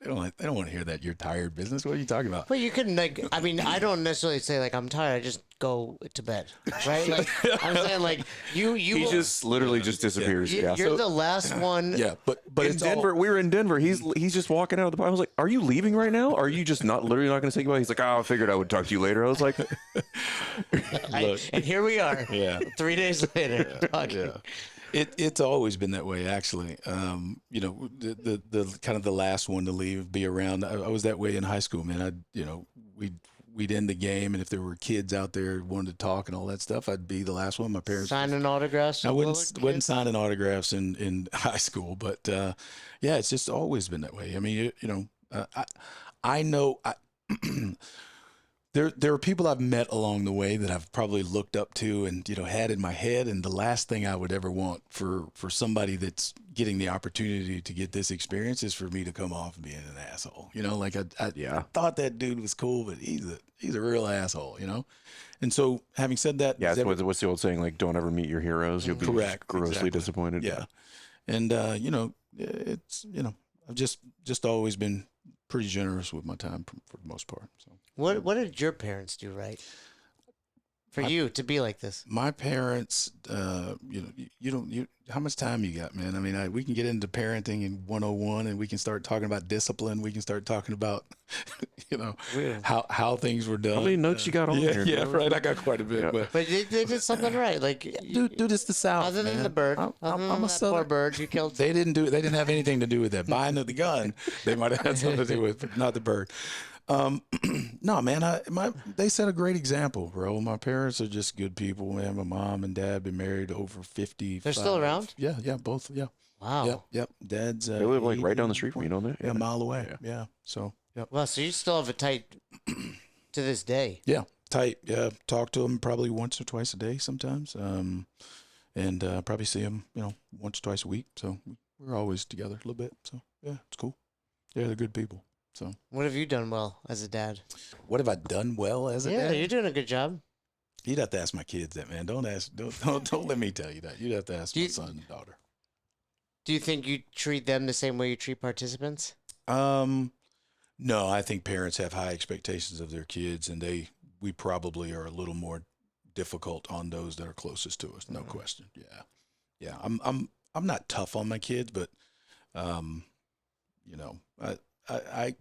don't want to hear that you're tired business. What are you talking about? Well, you couldn't I don't necessarily say like I'm tired. I just go to bed, right? Like I'm saying, like He just literally just disappears. You're the last one. Yeah, but In it's Denver, we were in Denver. He's just walking out of the bar. I was like, "Are you leaving right now? Are you just literally not going to say goodbye?" He's like, "Oh, I figured I would talk to you later." I was like, And here we are. Yeah. 3 days later, talking. Yeah. It's always been that way, actually. The kind of the last one to leave, be around. I was that way in high school, man. We'd end the game, and if there were kids out there who wanted to talk and all that stuff, I'd be the last one. My parents Signing autographs. I wasn't signing autographs in high school, but yeah, it's just always been that way. I mean, I know. There are people I've met along the way that I've probably looked up to and had in my head, and the last thing I would ever want for somebody that's getting the opportunity to get this experience is for me to come off being an asshole. Like I thought that dude was cool, but he's a real asshole. And so, having said that, what's the old saying? Like, don't ever meet your heroes. You'll be grossly disappointed. Yeah, and it's I've just always been pretty generous with my time for the most part. So. What did your parents do right for you to be like this? My parents, how much time you got, man? I mean, we can get into parenting in 101, and we can start talking about discipline. We can start talking about, how things were done. How many notes you got on here? Yeah, right. I got quite a bit. Yeah. But But they did something right. Like, dude, it's the South. other than man. the bird, I'm a poor Southern bird you killed. They didn't have anything to do with that. Buying of the gun, they might have had something to do with, but not the bird. No, man, they set a great example, bro. My parents are just good people, man. My mom and dad been married over 50. They're still around? Yeah, both. Yeah. Wow. Yep. Dad's They live like right down the street from you, don't they? Yeah, a mile away. Yeah. So, yep. Well, so you still have a tight to this day. Yeah, tight. Yeah, talk to them probably once or twice a day sometimes. And probably see them, once or twice a week. So we're always together a little bit. So yeah, it's cool. Yeah, they're good people. So What have you done well as a dad? what have I done well as a Yeah, dad? you're doing a good job. You'd have to ask my kids that, man. Don't let me tell you that. You'd have to ask my son and daughter. Do you think you treat them the same way you treat participants? No, I think parents have high expectations of their kids, and we probably are a little more difficult on those that are closest to us. No question. Yeah. I'm not tough on my kids, but you know, I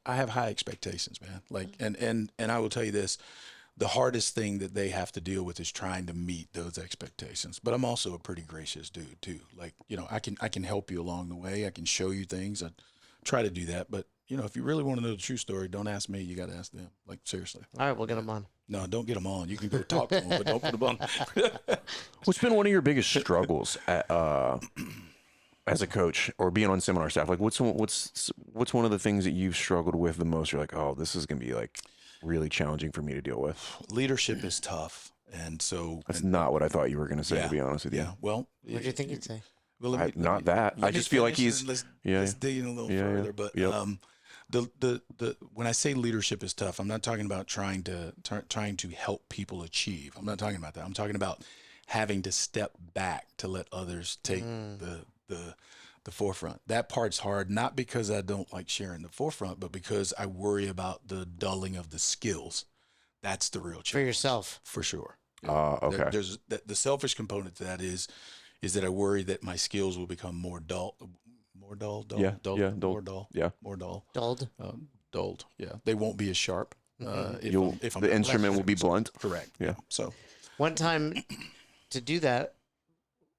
have high expectations, man. Like, and I will tell you this. The hardest thing that they have to deal with is trying to meet those expectations. But I'm also a pretty gracious dude too. Like, I can help you along the way. I can show you things. I try to do that. But if you really want to know the true story, don't ask me. You got to ask them. Like, seriously. All right, we'll get them on. No, don't get them on. You can go talk to them, but don't put them on. What's been one of your biggest struggles as a coach or being on seminar staff? Like, what's one of the things that you've struggled with the most? You're like, oh, this is gonna be like really challenging for me to deal with. Leadership is tough, and so that's not what I thought you were gonna say. To be honest with you, yeah. Well, What do you think you'd say? Well, I just feel like he's let's dig in a little further. But the when I say leadership is tough, I'm not talking about trying to help people achieve. I'm not talking about that. I'm talking about having to step back to let others take the forefront. That part's hard, not because I don't like sharing the forefront, but because I worry about the dulling of the skills. That's the real challenge. For yourself. For sure. Okay. There's the selfish component to that is that I worry that my skills will become more dull. Dulled. Yeah. They won't be as sharp. If the instrument will be blunt. Correct. Yeah. So One time to do that,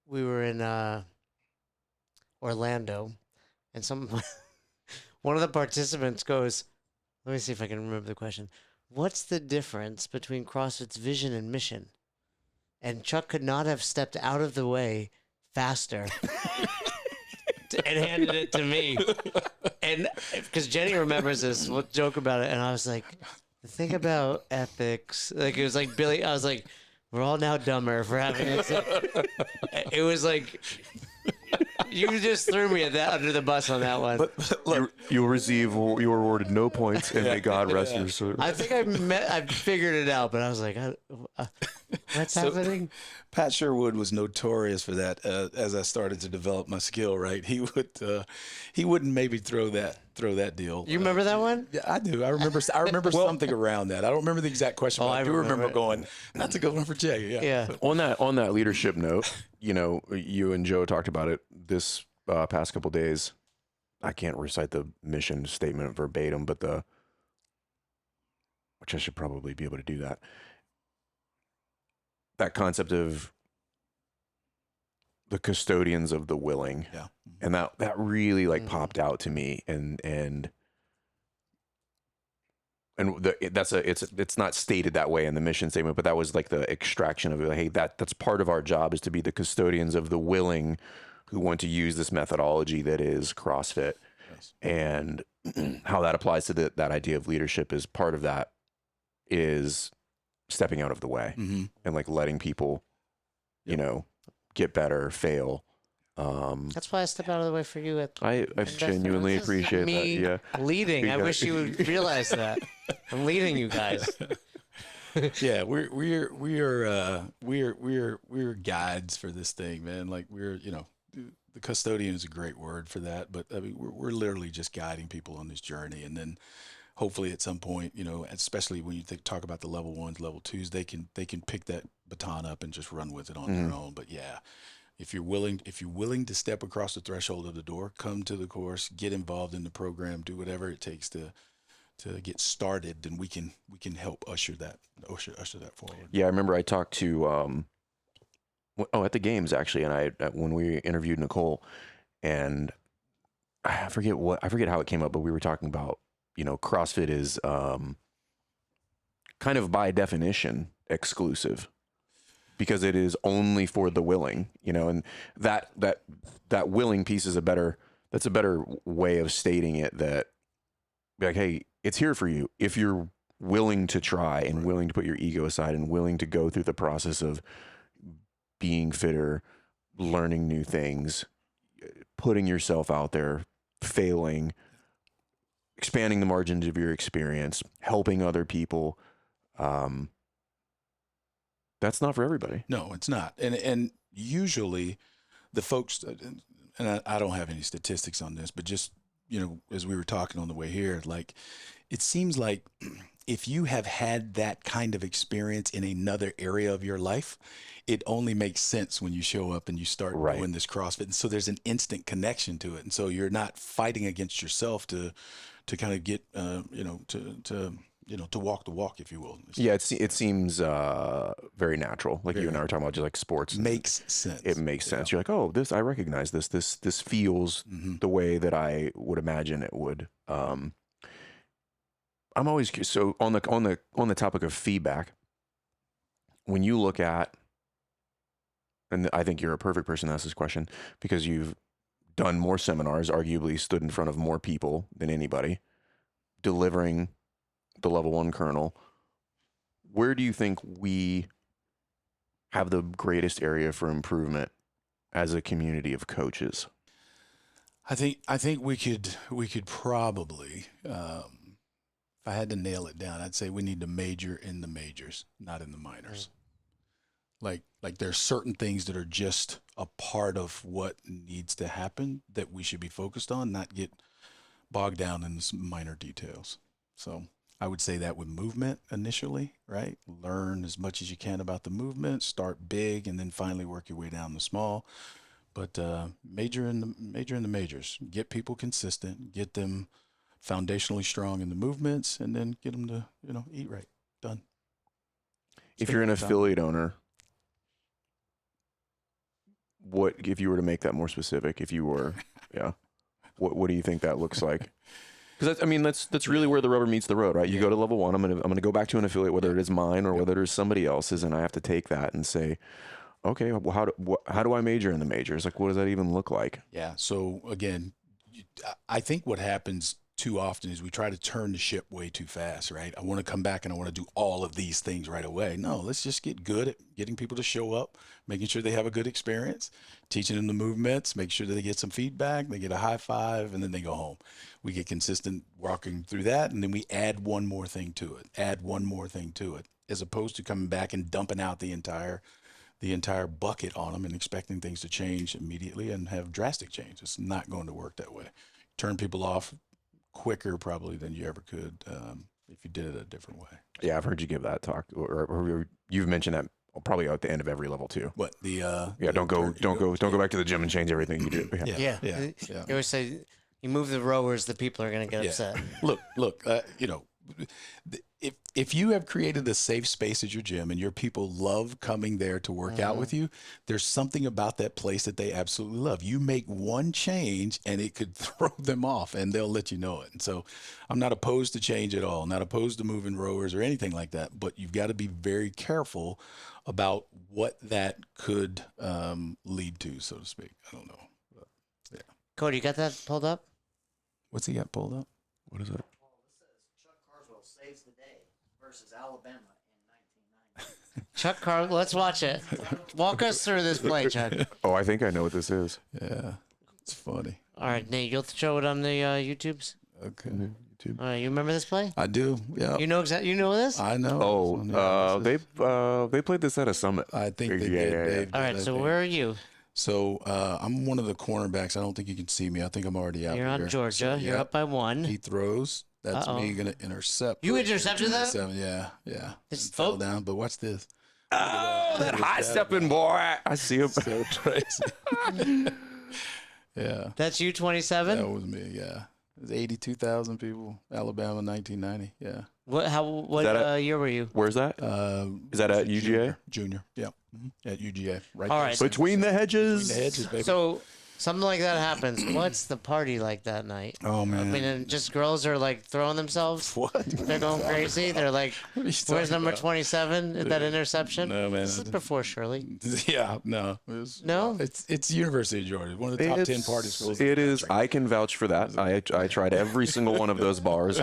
we were in Orlando, and one of the participants goes, let me see if I can remember the question. What's the difference between CrossFit's vision and mission? And Chuck could not have stepped out of the way faster and handed it to me. And because Jenny remembers this, we'll joke about it. And I was like, the thing about ethics, like it was like Billy, I was like, we're all now dumber for having this. It was like, you just threw me under the bus on that one. but look, You were awarded no points, and may God rest your soul. I think I figured it out, but I was like, what's happening? Pat Sherwood was notorious for that. As I started to develop my skill, right, he wouldn't maybe throw that deal. You remember that one? Yeah, I do. I remember something around that. I don't remember the exact question, but I do remember it. going, "That's a good one for Jay." Yeah. On that leadership note, you and Joe talked about it this past couple days. I can't recite the mission statement verbatim, but which I should probably be able to do that. That concept of the custodians of the willing, Yeah. and that really popped out to me, and it's not stated that way in the mission statement, but that was like the extraction of it. Like, hey, that's part of our job is to be the custodians of the willing who want to use this methodology that is CrossFit. Yes. And how that applies to that idea of leadership is part of that is stepping out of the way and like letting people, get better, fail. That's why I stepped out of the way for you. I genuinely appreciate me that. Yeah. Leading. I wish you would realize that. I'm leading you guys. Yeah, we're guides for this thing, man. Like the custodian is a great word for that, but I mean we're literally just guiding people on this journey, and then hopefully at some point, especially when you talk about the level 1s, level 2s, they can pick that baton up and just run with it on their own. But yeah, if you're willing to step across the threshold of the door, come to the course, get involved in the program, do whatever it takes to get started, then we can help usher that forward. Yeah, I remember I talked to at the games actually, and when we interviewed Nicole, and I forget how it came up, but we were talking about CrossFit is kind of by definition exclusive because it is only for the willing, and that willing piece is a better way of stating it, that like, hey, it's here for you if you're willing to try and willing to put your ego aside and willing to go through the process of being fitter, learning new things. putting yourself out there, failing, expanding the margins of your experience, helping other people. That's not for everybody. No, it's not. And usually the folks, and I don't have any statistics on this, but just, as we were talking on the way here, like, it seems like if you have had that kind of experience in another area of your life, it only makes sense when you show up and you start doing this CrossFit. And so there's an instant connection to it. And so you're not fighting against yourself to kind of get, to walk the walk, if you will. Yeah, it seems very natural. Like you and I were talking about, just like sports. Makes sense. It makes sense. You're like, oh, I recognize this. This feels the way that I would imagine it would. I'm always curious. So on the topic of feedback, when you look at, and I think you're a perfect person to ask this question because you've done more seminars, arguably stood in front of more people than anybody, delivering the level 1 kernel. Where do you think we have the greatest area for improvement as a community of coaches? I think we could probably, if I had to nail it down, I'd say we need to major in the majors, not in the minors. Like there's certain things that are just a part of what needs to happen that we should be focused on, not get bogged down in the minor details. So I would say that with movement initially, right? Learn as much as you can about the movement, start big, and then finally work your way down the small. But major in the majors. Get people consistent, get them foundationally strong in the movements, and then get them to eat right. Done. If you're an affiliate owner, what if you were to make that more specific? If you were, what do you think that looks like? Because that's really where the rubber meets the road, right? You go to level 1. I'm gonna go back to an affiliate, whether it is mine or whether it is somebody else's, and I have to take that and say, okay, well, how do I major in the majors? Like, what does that even look like? Yeah. So again, I think what happens too often is we try to turn the ship way too fast, right? I want to come back and I want to do all of these things right away. No, let's just get good at getting people to show up, making sure they have a good experience, teaching them the movements, make sure that they get some feedback, they get a high five, and then they go home. We get consistent walking through that, and then we add one more thing to it, as opposed to coming back and dumping out the entire bucket on them and expecting things to change immediately and have drastic change. It's not going to work that way. Turn people off quicker probably than you ever could if you did it a different way. Yeah, I've heard you give that talk, or you've mentioned that probably at the end of every level too. What the don't go back to the gym and change everything you do. Yeah. You always say you move the rowers, the people are going to get upset. Look, if you have created a safe space at your gym and your people love coming there to work out with you, there's something about that place that they absolutely love. You make one change and it could throw them off, and they'll let you know it. And so I'm not opposed to change at all, not opposed to moving rowers or anything like that, but you've got to be very careful about what that could lead to, so to speak. I don't know. But, yeah. Cody, you got that pulled up? What's he got pulled up? What is it? Carswell saves the day versus Alabama in 1990. Chuck Carswell, let's watch it. Walk us through this play, Chuck. Oh, I think I know what this is. Yeah, it's funny. All right, Nate, you'll show it on the YouTubes. Okay. YouTube. All right, you remember this play? I do. Yeah. You know exactly. You know this? I know. They played this at a summit. I think they did. All right, so where are you? So I'm one of the cornerbacks. I don't think you can see me. I think I'm already out. You're on here. Georgia. So, You're up by 1. He throws. That's me going to intercept. You intercepted that? Yeah. It's fell down, but watch this. Oh, that high stepping boy! I see him. So crazy. Yeah. That's you, 27? That was me. Yeah. It was 82,000 people. Alabama, 1990. Yeah. What year were you? Where's that? Is that at UGA? Junior. Yeah. At UGA. Right. All right. Between the hedges. Between the hedges, baby. So something like that happens. What's the party like that night? Oh man. I mean, and just girls are like throwing themselves. What? They're going crazy. They're like, What are you where's talking number about? 27? That interception? No, man. This is before Shirley. Yeah, no. No? It's University of Georgia, one of the top 10 party schools. It is. I can vouch for that. I tried every single one of those bars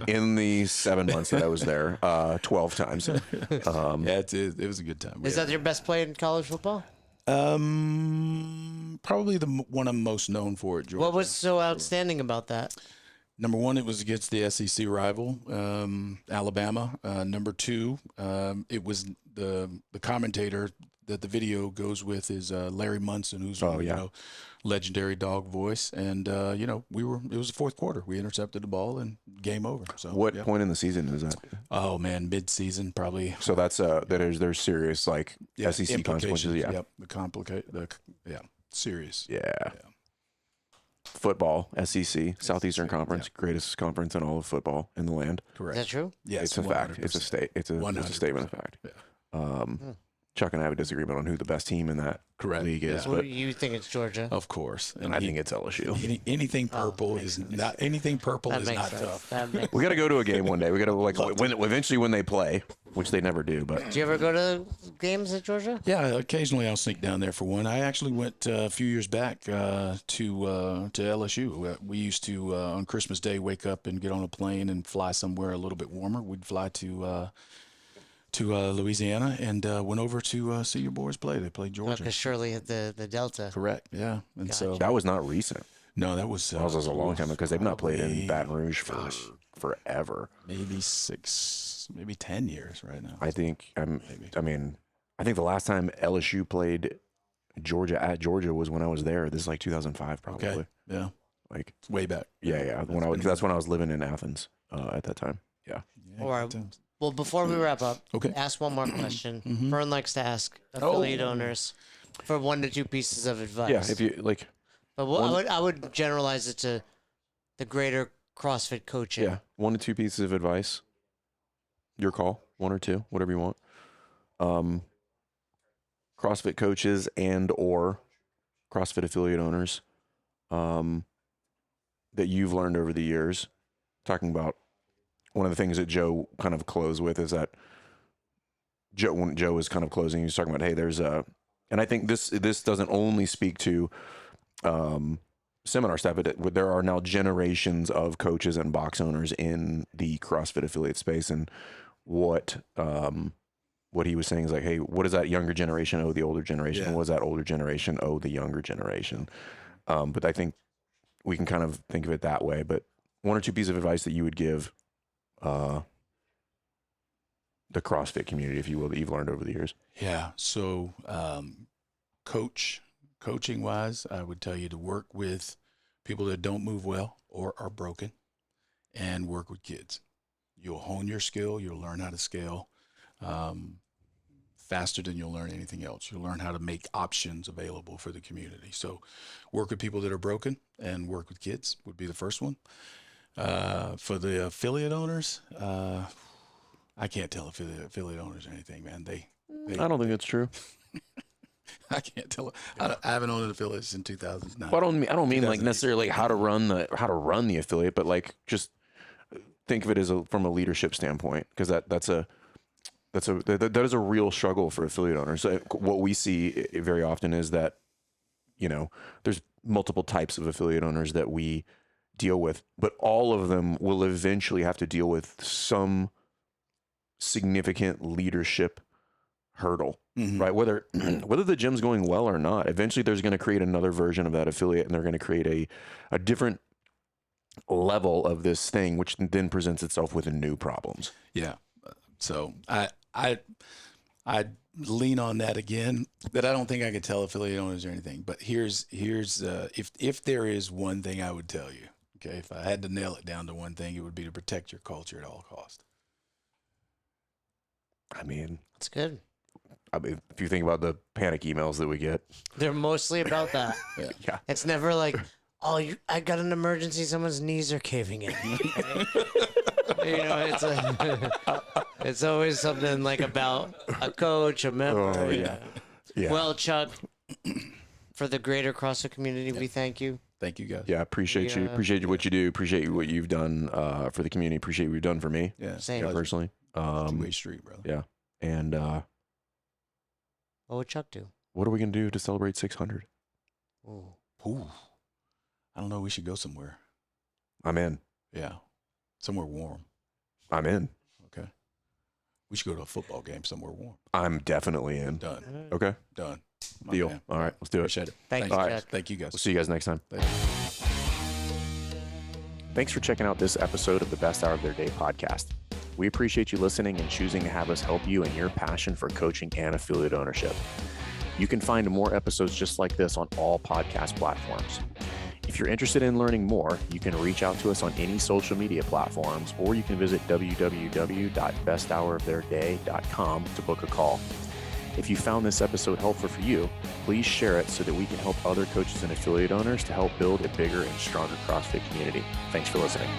in the 7 months that I was there, 12 times. Yeah, it was a good time. Is that your best play in college football? Probably one I'm most known for at Georgia. What was so outstanding about that? Number one, it was against the SEC rival, Alabama. Number two, it was the commentator that the video goes with is Larry Munson, who's legendary dog voice. And it was the fourth quarter. We intercepted the ball and game over. So What point in the season is that? Oh man, mid-season probably. So that's there's serious SEC consequences. Yeah. Yep. Serious. Yeah. Football, SEC, Southeastern Conference, greatest conference in all of football in the land. Correct. Is that true? Yes, It's a fact. It's a it's a statement of fact. Yeah. Chuck and I have a disagreement on who the best team in that league is, Well, but you think it's Georgia? Of course, I think it's LSU. Anything purple is not anything purple That is makes not sense. tough. That makes We got to go to a game one day. We got to eventually when they play, which they never do. But Do you ever go to games at Georgia? Yeah, occasionally I'll sneak down there for one. I actually went a few years back to LSU. We used to on Christmas Day wake up and get on a plane and fly somewhere a little bit warmer. We'd fly to Louisiana and went over to see your boys play. They played Georgia. Because Shirley had the Delta. Correct. Yeah, and so that was not recent. no, that was That was a long time because they've not played in Baton Rouge for forever. maybe 6, maybe 10 years right now. I think I think the last time LSU played Georgia at Georgia was when I was there. This is like 2005 probably. Okay. Yeah, Like it's way back. yeah. That's when I was living in Athens at that time. Yeah. Yeah, All right. good times. Well, before we wrap up, Okay. ask one more question. Vern likes to ask affiliate owners for 1 to 2 pieces of advice. Yeah. If you like, But I would generalize it to the greater CrossFit coaching. yeah, 1 to 2 pieces of advice. Your call, 1 or 2, whatever you want. CrossFit coaches and or CrossFit affiliate owners that you've learned over the years. Talking about one of the things that Joe kind of closed with is that when Joe was kind of closing, he was talking about, hey, there's a, and I think this doesn't only speak to seminar staff, but there are now generations of coaches and box owners in the CrossFit affiliate space, and what he was saying is like, hey, what does that younger generation owe the older generation? Yeah. What does that older generation owe the younger generation? But I think we can kind of think of it that way. But 1 or 2 pieces of advice that you would give the CrossFit community, if you will, that you've learned over the years. Yeah. So, coaching wise, I would tell you to work with people that don't move well or are broken, and work with kids. You'll hone your skill. You'll learn how to scale faster than you'll learn anything else. You'll learn how to make options available for the community. So, work with people that are broken and work with kids would be the first one. For the affiliate owners, I can't tell affiliate owners anything, man. They I don't think that's true. I can't tell. I haven't owned an affiliate since 2009. Well, I don't mean like necessarily how to run the affiliate, but like just think of it as from a leadership standpoint, because that is a real struggle for affiliate owners. So what we see very often is that, there's multiple types of affiliate owners that we deal with, but all of them will eventually have to deal with some significant leadership hurdle, right? Whether the gym's going well or not, eventually there's going to create another version of that affiliate, and they're going to create a different level of this thing, which then presents itself with new problems. Yeah. So I lean on that again, that I don't think I could tell affiliate owners or anything, but here's if there is one thing I would tell you, okay, if I had to nail it down to one thing, it would be to protect your culture at all costs. I mean, That's good. if you think about the panic emails that we get, They're mostly about that. yeah, It's never like, I got an emergency. Someone's knees are caving in. It's always something like about a coach, a member. Oh, yeah. Yeah. Well, Chuck, for the greater CrossFit community, we thank you. Thank you guys. Yeah, appreciate you. Appreciate what you do. Appreciate what you've done for the community. Appreciate what you've done for me. Yeah. Same. Yeah, personally. Two-way street, brother. Yeah. And What would Chuck do? what are we gonna do to celebrate 600? Ooh. Ooh. I don't know. We should go somewhere. I'm in. Yeah. Somewhere warm. I'm in. Okay. We should go to a football game somewhere warm. I'm definitely in. Done. Okay. Done. My Deal. man. All right, let's do it. Appreciate it. Thank you, Thanks, Jack. Thank you, guys. We'll see you guys next time. Thanks for checking out this episode of the Best Hour of Their Day podcast. We appreciate you listening and choosing to have us help you in your passion for coaching and affiliate ownership. You can find more episodes just like this on all podcast platforms. If you're interested in learning more, you can reach out to us on any social media platforms, or you can visit www.besthouroftheirday.com to book a call. If you found this episode helpful for you, please share it so that we can help other coaches and affiliate owners to help build a bigger and stronger CrossFit community. Thanks for listening.